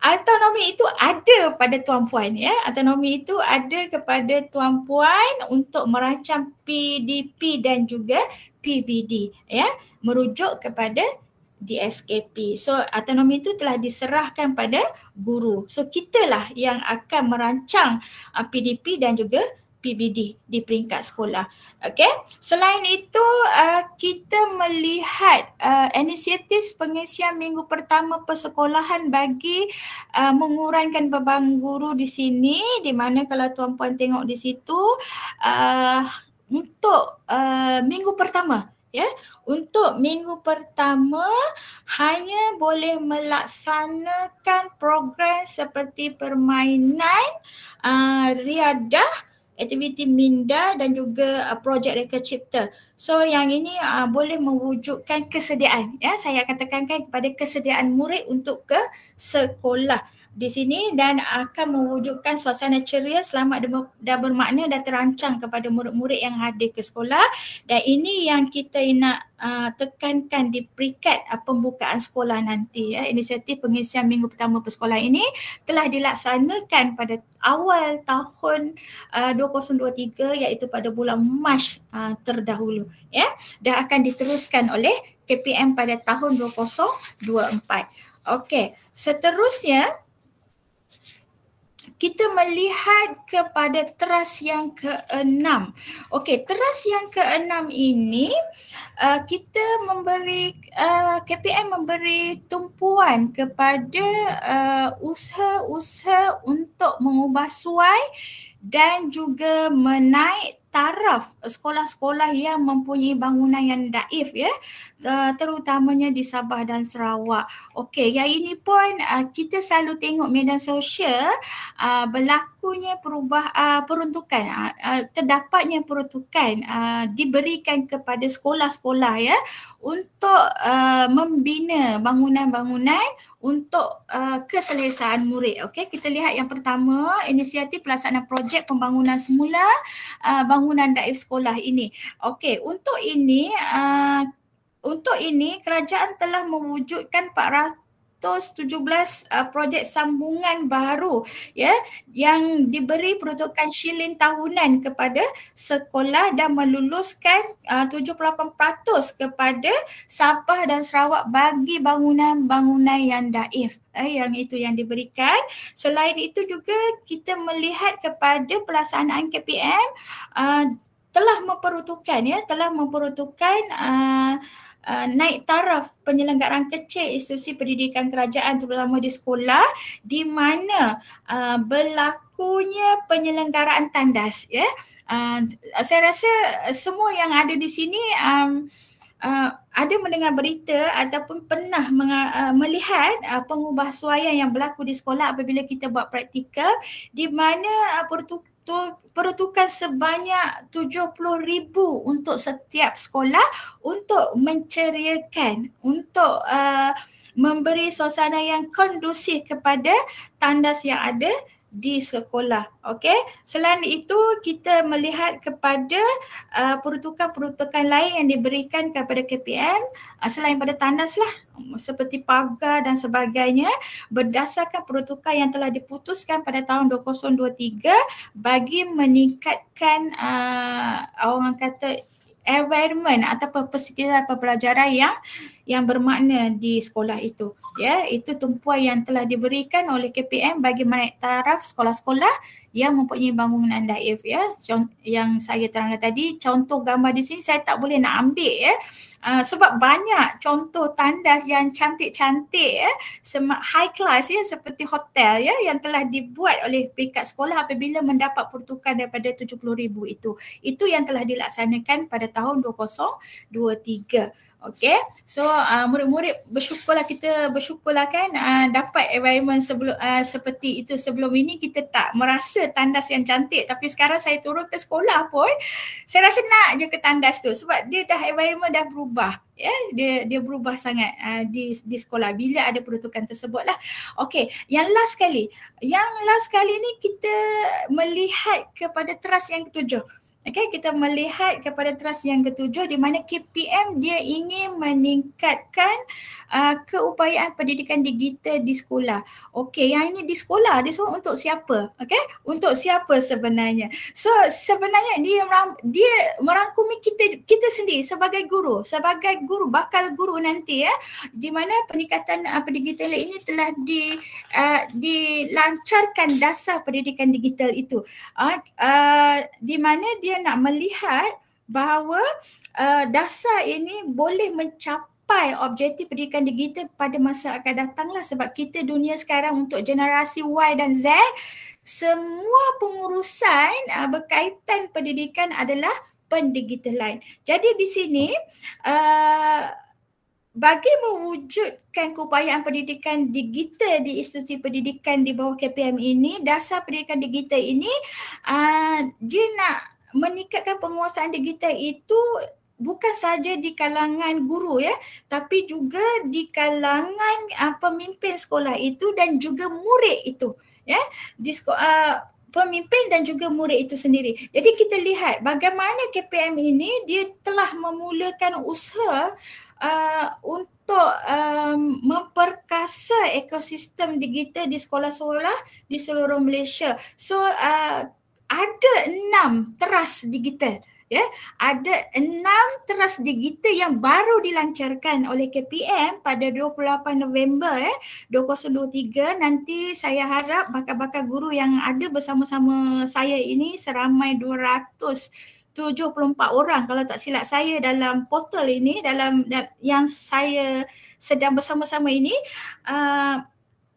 Autonomi itu ada pada tuan-puan ya. Autonomi itu ada kepada tuan-puan untuk merancang PDP dan juga PBD ya, merujuk kepada DSKP. So autonomi itu telah diserahkan pada guru. So kitalah yang akan merancang PDP dan juga PBD di peringkat sekolah. Okey. Selain itu kita melihat inisiatif pengisian minggu pertama persekolahan bagi mengurangkan beban guru di sini, di mana kalau tuan-puan tengok di situ untuk minggu pertama ya, untuk minggu pertama hanya boleh melaksanakan program seperti permainan, riadah, aktiviti minda dan juga projek reka cipta. So yang ini boleh mewujudkan kesediaan ya, saya akan tekankan kepada kesediaan murid untuk ke sekolah di sini dan akan mewujudkan suasana ceria, selamat dan bermakna dan terancang kepada murid-murid yang hadir ke sekolah. Dan ini yang kita nak tekankan di peringkat pembukaan sekolah nanti ya. Inisiatif pengisian minggu pertama persekolah ini telah dilaksanakan pada awal tahun 2023 iaitu pada bulan Mac terdahulu ya, dan akan diteruskan oleh KPM pada tahun 2024. Okey, seterusnya kita melihat kepada teras yang ke-6. Okey, teras yang ke-6 ini kita memberi KPM memberi tumpuan kepada usaha-usaha untuk mengubah suai dan juga menaik taraf sekolah-sekolah yang mempunyai bangunan yang daif ya, terutamanya di Sabah dan Sarawak. Okey, yang ini pun kita selalu tengok media sosial berlakunya peruntukan, terdapatnya peruntukan diberikan kepada sekolah-sekolah ya untuk membina bangunan-bangunan untuk keselesaan murid. Okey, kita lihat yang pertama, inisiatif pelaksanaan projek pembangunan semula bangunan daif sekolah ini. Okey, untuk ini kerajaan telah mewujudkan 417 projek sambungan baru ya yang diberi peruntukan shilling tahunan kepada sekolah dan meluluskan 78% kepada Sabah dan Sarawak bagi bangunan-bangunan yang daif. Yang itu yang diberikan. Selain itu juga kita melihat kepada pelaksanaan KPM telah memperuntukkan naik taraf penyelenggaraan kecil institusi pendidikan kerajaan terutama di sekolah di mana berlakunya penyelenggaraan tandas ya. Saya rasa semua yang ada di sini ada mendengar berita ataupun pernah melihat pengubahsuaian yang berlaku di sekolah apabila kita buat praktikal di mana peruntukan sebanyak 70,000 untuk setiap sekolah untuk menceriakan, untuk memberi suasana yang kondusif kepada tandas yang ada di sekolah. Okey. Selain itu kita melihat kepada peruntukan-peruntukan lain yang diberikan kepada KPM selain pada tandas lah, seperti pagar dan sebagainya berdasarkan peruntukan yang telah diputuskan pada tahun 2023 bagi meningkatkan orang kata environment atau persekitaran pembelajaran yang bermakna di sekolah itu. Ya, itu tumpuan yang telah diberikan oleh KPM bagi menaik taraf sekolah-sekolah yang mempunyai bangunan daif ya. Yang saya terangkan tadi, contoh gambar di sini saya tak boleh nak ambil ya. Sebab banyak contoh tandas yang cantik-cantik ya, high class ya, seperti hotel ya, yang telah dibuat oleh peringkat sekolah apabila mendapat pertukaran daripada 70,000 itu. Itu yang telah dilaksanakan pada tahun 2023. Okay, so murid-murid bersyukurlah kan dapat environment seperti itu. Sebelum ini kita tak merasa tandas yang cantik, tapi sekarang saya turun ke sekolah pun saya rasa nak je ke tandas tu sebab dia dah environment dah berubah. Ya, dia berubah sangat di sekolah bila ada peruntukan tersebut lah. Okey, yang last kali ni kita melihat kepada teras yang ketujuh. Okay, kita melihat kepada teras yang ketujuh di mana KPM dia ingin meningkatkan keupayaan pendidikan digital di sekolah. Okey, yang ini di sekolah, dia semua untuk siapa? Okey, untuk siapa sebenarnya? So sebenarnya dia merangkumi kita sendiri sebagai guru bakal guru nanti ya, di mana peningkatan pendidikan ini telah dilancarkan dasar pendidikan digital itu. Di mana dia nak melihat bahawa dasar ini boleh mencapai objektif pendidikan digital pada masa akan datang lah, sebab kita dunia sekarang untuk generasi Y dan Z, semua pengurusan berkaitan pendidikan adalah pendigitalan. Jadi di sini bagi mewujudkan keupayaan pendidikan digital di institusi pendidikan di bawah KPM ini, dasar pendidikan digital ini dia nak meningkatkan penguasaan digital itu bukan saja di kalangan guru ya, tapi juga di kalangan pemimpin sekolah itu dan juga murid itu ya, di pemimpin dan juga murid itu sendiri. Jadi kita lihat bagaimana KPM ini dia telah memulakan usaha untuk memperkasa ekosistem digital di sekolah-sekolah di seluruh Malaysia. So ada 6 teras digital. Ya, ada 6 teras digital yang baru dilancarkan oleh KPM pada 28 November 2023. Nanti saya harap bakal-bakal guru yang ada bersama-sama saya ini seramai 274 orang kalau tak silap saya dalam portal ini, dalam yang saya sedang bersama-sama ini,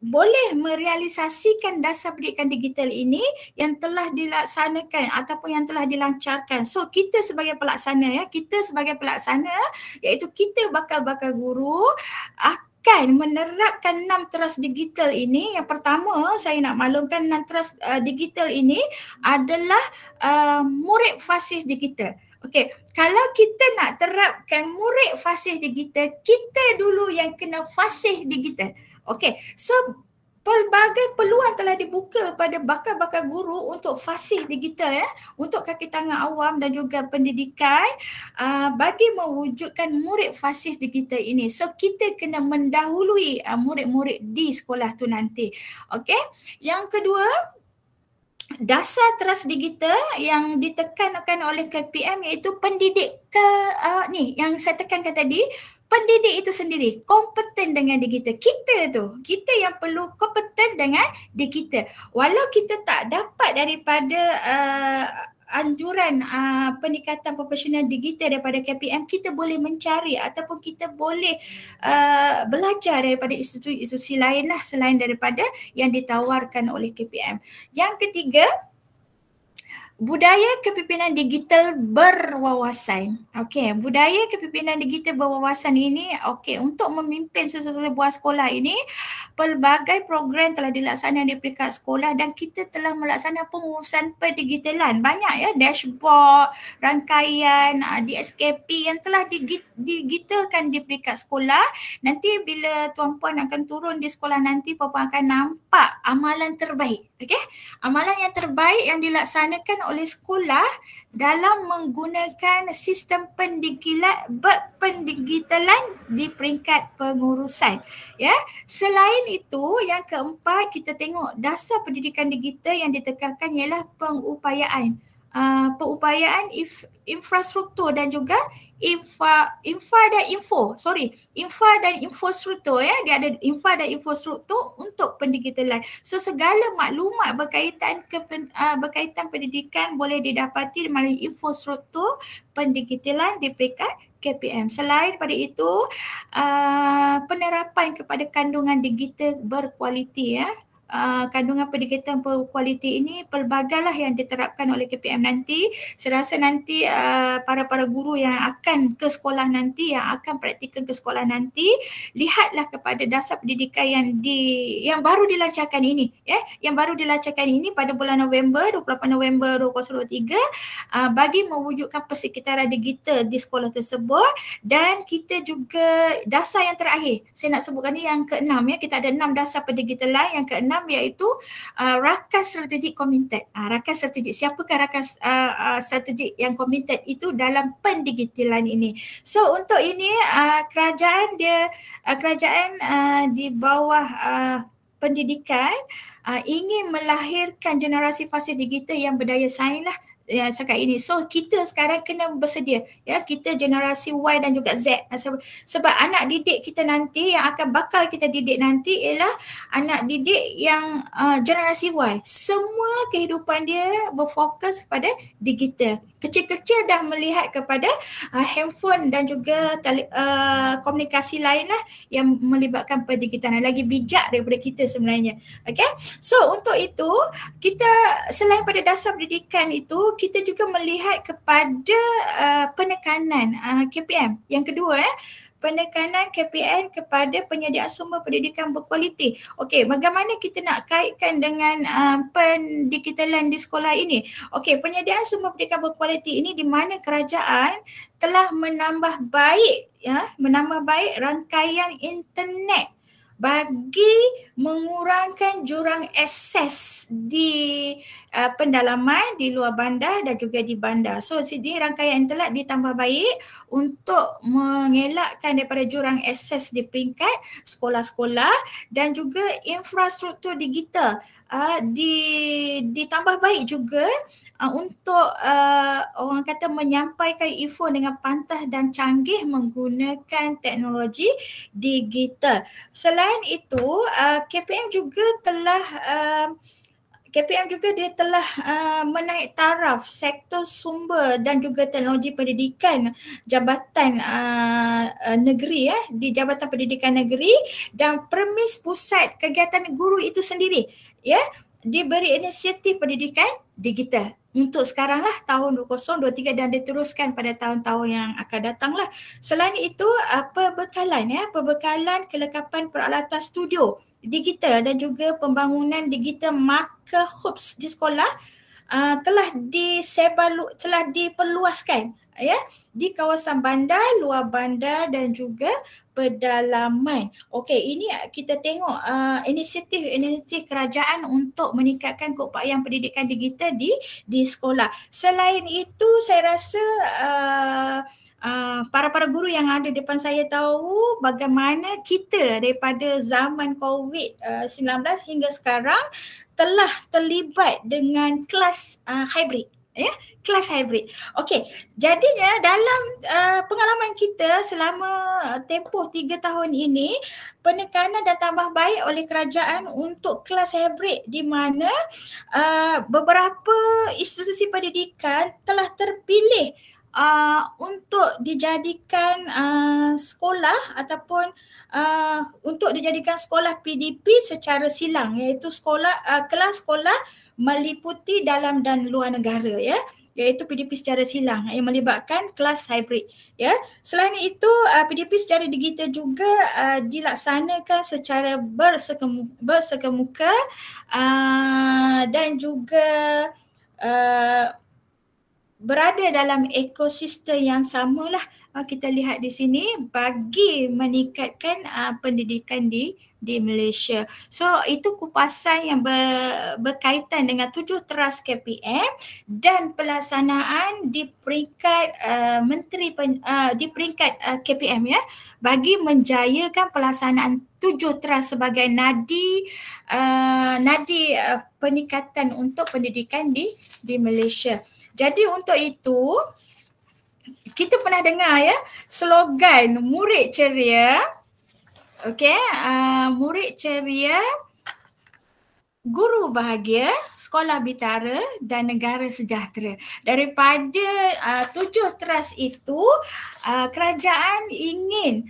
boleh merealisasikan dasar pendidikan digital ini yang telah dilaksanakan ataupun yang telah dilancarkan. So kita sebagai pelaksana iaitu kita bakal-bakal guru akan menerapkan 6 teras digital ini. Yang pertama saya nak maklumkan 6 teras digital ini adalah murid fasih digital. Okey, kalau kita nak terapkan murid fasih digital, kita dulu yang kena fasih digital. Okey, so pelbagai peluang telah dibuka pada bakal-bakal guru untuk fasih digital untuk kaki tangan awam dan juga pendidikan bagi mewujudkan murid fasih digital ini. So kita kena mendahului murid-murid di sekolah tu nanti. Okey, yang kedua, dasar teras digital yang ditekankan oleh KPM iaitu pendidik ni yang saya tekankan tadi, pendidik itu sendiri kompeten dengan digital. Kita yang perlu kompeten dengan digital. Walau kita tak dapat daripada anjuran peningkatan profesional digital daripada KPM, kita boleh mencari ataupun kita boleh belajar daripada institusi lain lah selain daripada yang ditawarkan oleh KPM. Yang ketiga, budaya kepimpinan digital berwawasan. Okey, budaya kepimpinan digital berwawasan ini untuk memimpin sebuah sekolah ini, pelbagai program telah dilaksanakan di peringkat sekolah dan kita telah melaksanakan pengurusan pendigitalan. Banyak ya, dashboard, rangkaian DSKP yang telah digitalkan di peringkat sekolah. Nanti bila tuan-puan akan turun di sekolah nanti, puan-puan akan nampak amalan terbaik. Okey, amalan yang terbaik yang dilaksanakan oleh sekolah dalam menggunakan sistem pendigitalan di peringkat pengurusan. Ya, selain itu, yang keempat kita tengok dasar pendidikan digital yang ditekankan ialah pengupayaan. Perupayaan infrastruktur dan juga infra dan infostruktur ya. Dia ada infra dan infostruktur untuk pendigitalan. So segala maklumat berkaitan pendidikan boleh didapati melalui infostruktur pendigitalan di peringkat KPM. Selain daripada itu, penerapan kepada kandungan digital berkualiti ya. Kandungan pendidikan berkualiti ini pelbagailah yang diterapkan oleh KPM nanti. Saya rasa nanti para guru yang akan ke sekolah nanti, yang akan praktikan ke sekolah nanti, lihatlah kepada dasar pendidikan yang baru dilancarkan ini ya, yang baru dilancarkan ini pada bulan November, 28 November 2023 bagi mewujudkan persekitaran digital di sekolah tersebut. Dan kita juga dasar yang terakhir, saya nak sebutkan ni yang ke-6 ya. Kita ada 6 dasar pendigitalan. Yang ke-6 iaitu rakan strategik komited. Rakan strategik, siapakah rakan strategik yang komited itu dalam pendigitalan ini? So untuk ini kerajaan di bawah pendidikan ingin melahirkan generasi fasa digital yang berdaya saing lah sekarang ini. So kita sekarang kena bersedia ya, kita generasi Y dan juga Z. Sebab anak didik kita nanti yang akan bakal kita didik nanti ialah anak didik yang generasi Y. Semua kehidupan dia berfokus pada digital. Kecil-kecil dah melihat kepada handphone dan juga komunikasi lain lah yang melibatkan pendigitalan. Lagi bijak daripada kita sebenarnya. Okay? So untuk itu, kita selain pada dasar pendidikan itu, kita juga melihat kepada penekanan KPM. Yang kedua penekanan KPM kepada penyediaan sumber pendidikan berkualiti. Okey, bagaimana kita nak kaitkan dengan pendigitalan di sekolah ini? Okey, penyediaan sumber pendidikan berkualiti ini di mana kerajaan telah menambah baik rangkaian internet bagi mengurangkan jurang akses di pendalaman di luar bandar dan juga di bandar. So sini rangkaian internet ditambah baik untuk mengelakkan daripada jurang akses di peringkat sekolah-sekolah, dan juga infrastruktur digital ditambah baik juga untuk orang kata menyampaikan info dengan pantas dan canggih menggunakan teknologi digital. Selain itu, KPM juga dia telah menaik taraf sektor sumber dan juga teknologi pendidikan Jabatan Negeri di Jabatan Pendidikan Negeri, dan premis pusat kegiatan guru itu sendiri diberi inisiatif pendidikan digital untuk sekarang lah tahun 2023 dan diteruskan pada tahun-tahun yang akan datang lah. Selain itu perbekalan kelengkapan peralatan studio digital dan juga pembangunan digital marker hubs di sekolah telah diperluaskan di kawasan bandar, luar bandar dan juga pedalaman. Okey, ini kita tengok inisiatif kerajaan untuk meningkatkan keupayaan pendidikan digital di sekolah. Selain itu, saya rasa para guru yang ada depan saya tahu bagaimana kita daripada zaman COVID-19 hingga sekarang telah terlibat dengan kelas hybrid. Kelas hybrid. Okey, jadinya dalam pengalaman kita selama tempoh 3 tahun ini, penekanan dan tambah baik oleh kerajaan untuk kelas hybrid di mana beberapa institusi pendidikan telah terpilih untuk dijadikan sekolah ataupun untuk dijadikan sekolah PDP secara silang, iaitu kelas sekolah meliputi dalam dan luar negara iaitu PDP secara silang yang melibatkan kelas hybrid Selain itu, PDP secara digital juga dilaksanakan secara bersekemuka dan juga berada dalam ekosistem yang samalah kita lihat di sini bagi meningkatkan pendidikan di Malaysia. So itu kupasan yang berkaitan dengan 7 teras KPM dan pelaksanaan di peringkat di peringkat KPM ya, bagi menjayakan pelaksanaan 7 teras sebagai nadi peningkatan untuk pendidikan di Malaysia. Jadi untuk itu kita pernah dengar ya slogan murid ceria, okey, murid ceria, guru bahagia, sekolah bitara dan negara sejahtera. Daripada 7 teras itu, kerajaan ingin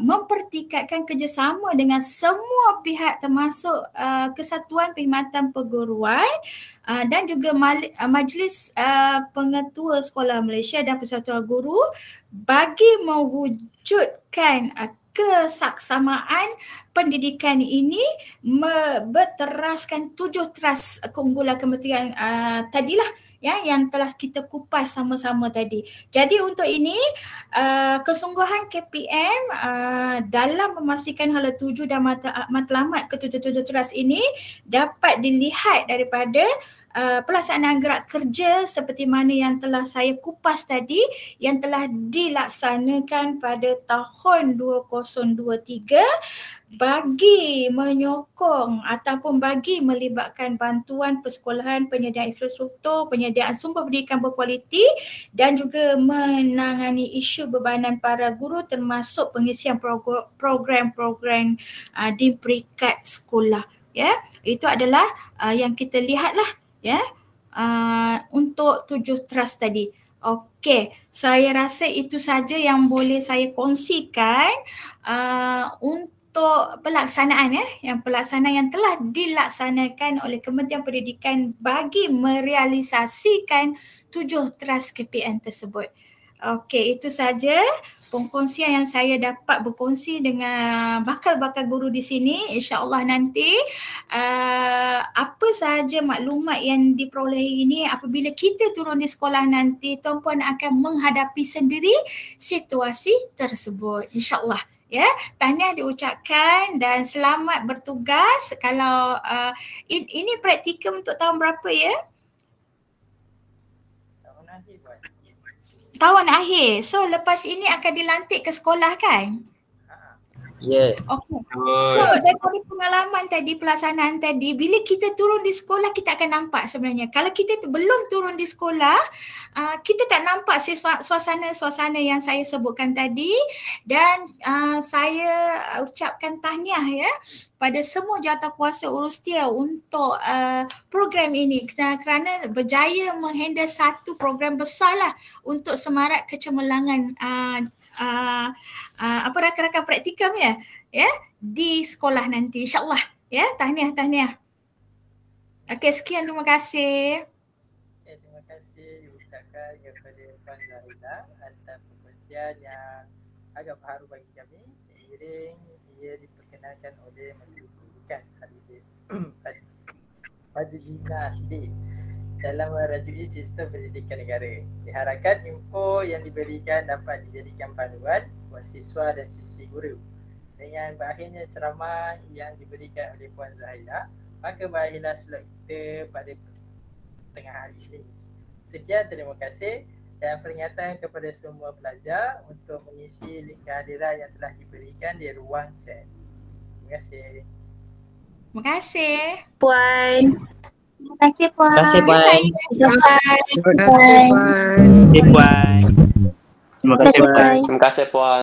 mempertingkatkan kerjasama dengan semua pihak termasuk Kesatuan Perkhidmatan Perguruan dan juga Majlis Pengetua Sekolah Malaysia dan Persatuan Guru bagi mewujudkan kesaksamaan pendidikan ini, berteraskan 7 teras keunggulan kementerian tadilah ya yang telah kita kupas sama-sama tadi. Jadi untuk ini kesungguhan KPM dalam memastikan hala tuju dan matlamat ke-7 teras ini dapat dilihat daripada pelaksanaan gerak kerja seperti mana yang telah saya kupas tadi yang telah dilaksanakan pada tahun 2023 bagi menyokong ataupun bagi melibatkan bantuan persekolahan, penyediaan infrastruktur, penyediaan sumber pendidikan berkualiti dan juga menangani isu bebanan para guru termasuk pengisian program-program di peringkat sekolah. Ya, itu adalah yang kita lihatlah ya untuk 7 teras tadi. Okey, saya rasa itu saja yang boleh saya kongsikan untuk pelaksanaan ya, yang pelaksanaan yang telah dilaksanakan oleh Kementerian Pendidikan bagi merealisasikan 7 teras KPM tersebut. Okey, itu saja pengkongsian yang saya dapat berkongsi dengan bakal-bakal guru di sini. InsyaAllah nanti apa sahaja maklumat yang diperolehi ini apabila kita turun di sekolah nanti, tuan-puan akan menghadapi sendiri situasi tersebut. InsyaAllah. Ya, tahniah diucapkan dan selamat bertugas. Kalau ini praktikum untuk tahun berapa ya? Tahun akhir. So lepas ini akan dilantik ke sekolah kan? Ya. Okay. So daripada pengalaman tadi, pelaksanaan tadi, bila kita turun di sekolah kita akan nampak sebenarnya. Kalau kita belum turun di sekolah, kita tak nampak suasana-suasana yang saya sebutkan tadi dan saya ucapkan tahniah ya pada semua jawatankuasa Urustia untuk program ini kerana berjaya menghandle satu program besarlah untuk semarak kecemerlangan rakan-rakan praktikum ya di sekolah nanti insya-Allah ya. Tahniah. Okey, sekian, terima kasih. Terima kasih diucapkan kepada Puan Zahida atas perkongsian yang agak baharu bagi kami seiring ia diperkenalkan oleh Menteri Pendidikan Fadlina Siddiq dalam merajui sistem pendidikan negara. Diharapkan info yang diberikan dapat dijadikan panduan buat siswa dan siswi guru. Dengan berakhirnya ceramah yang diberikan oleh Puan Zahida, maka berakhirlah slot kita pada tengah hari ini. Sekian, terima kasih dan peringatan kepada semua pelajar untuk mengisi link kehadiran yang telah diberikan di ruang chat. Terima kasih. Terima kasih. Puan. Terima kasih Puan. Terima kasih Puan. Terima kasih Puan. Terima kasih Puan. Terima kasih Puan.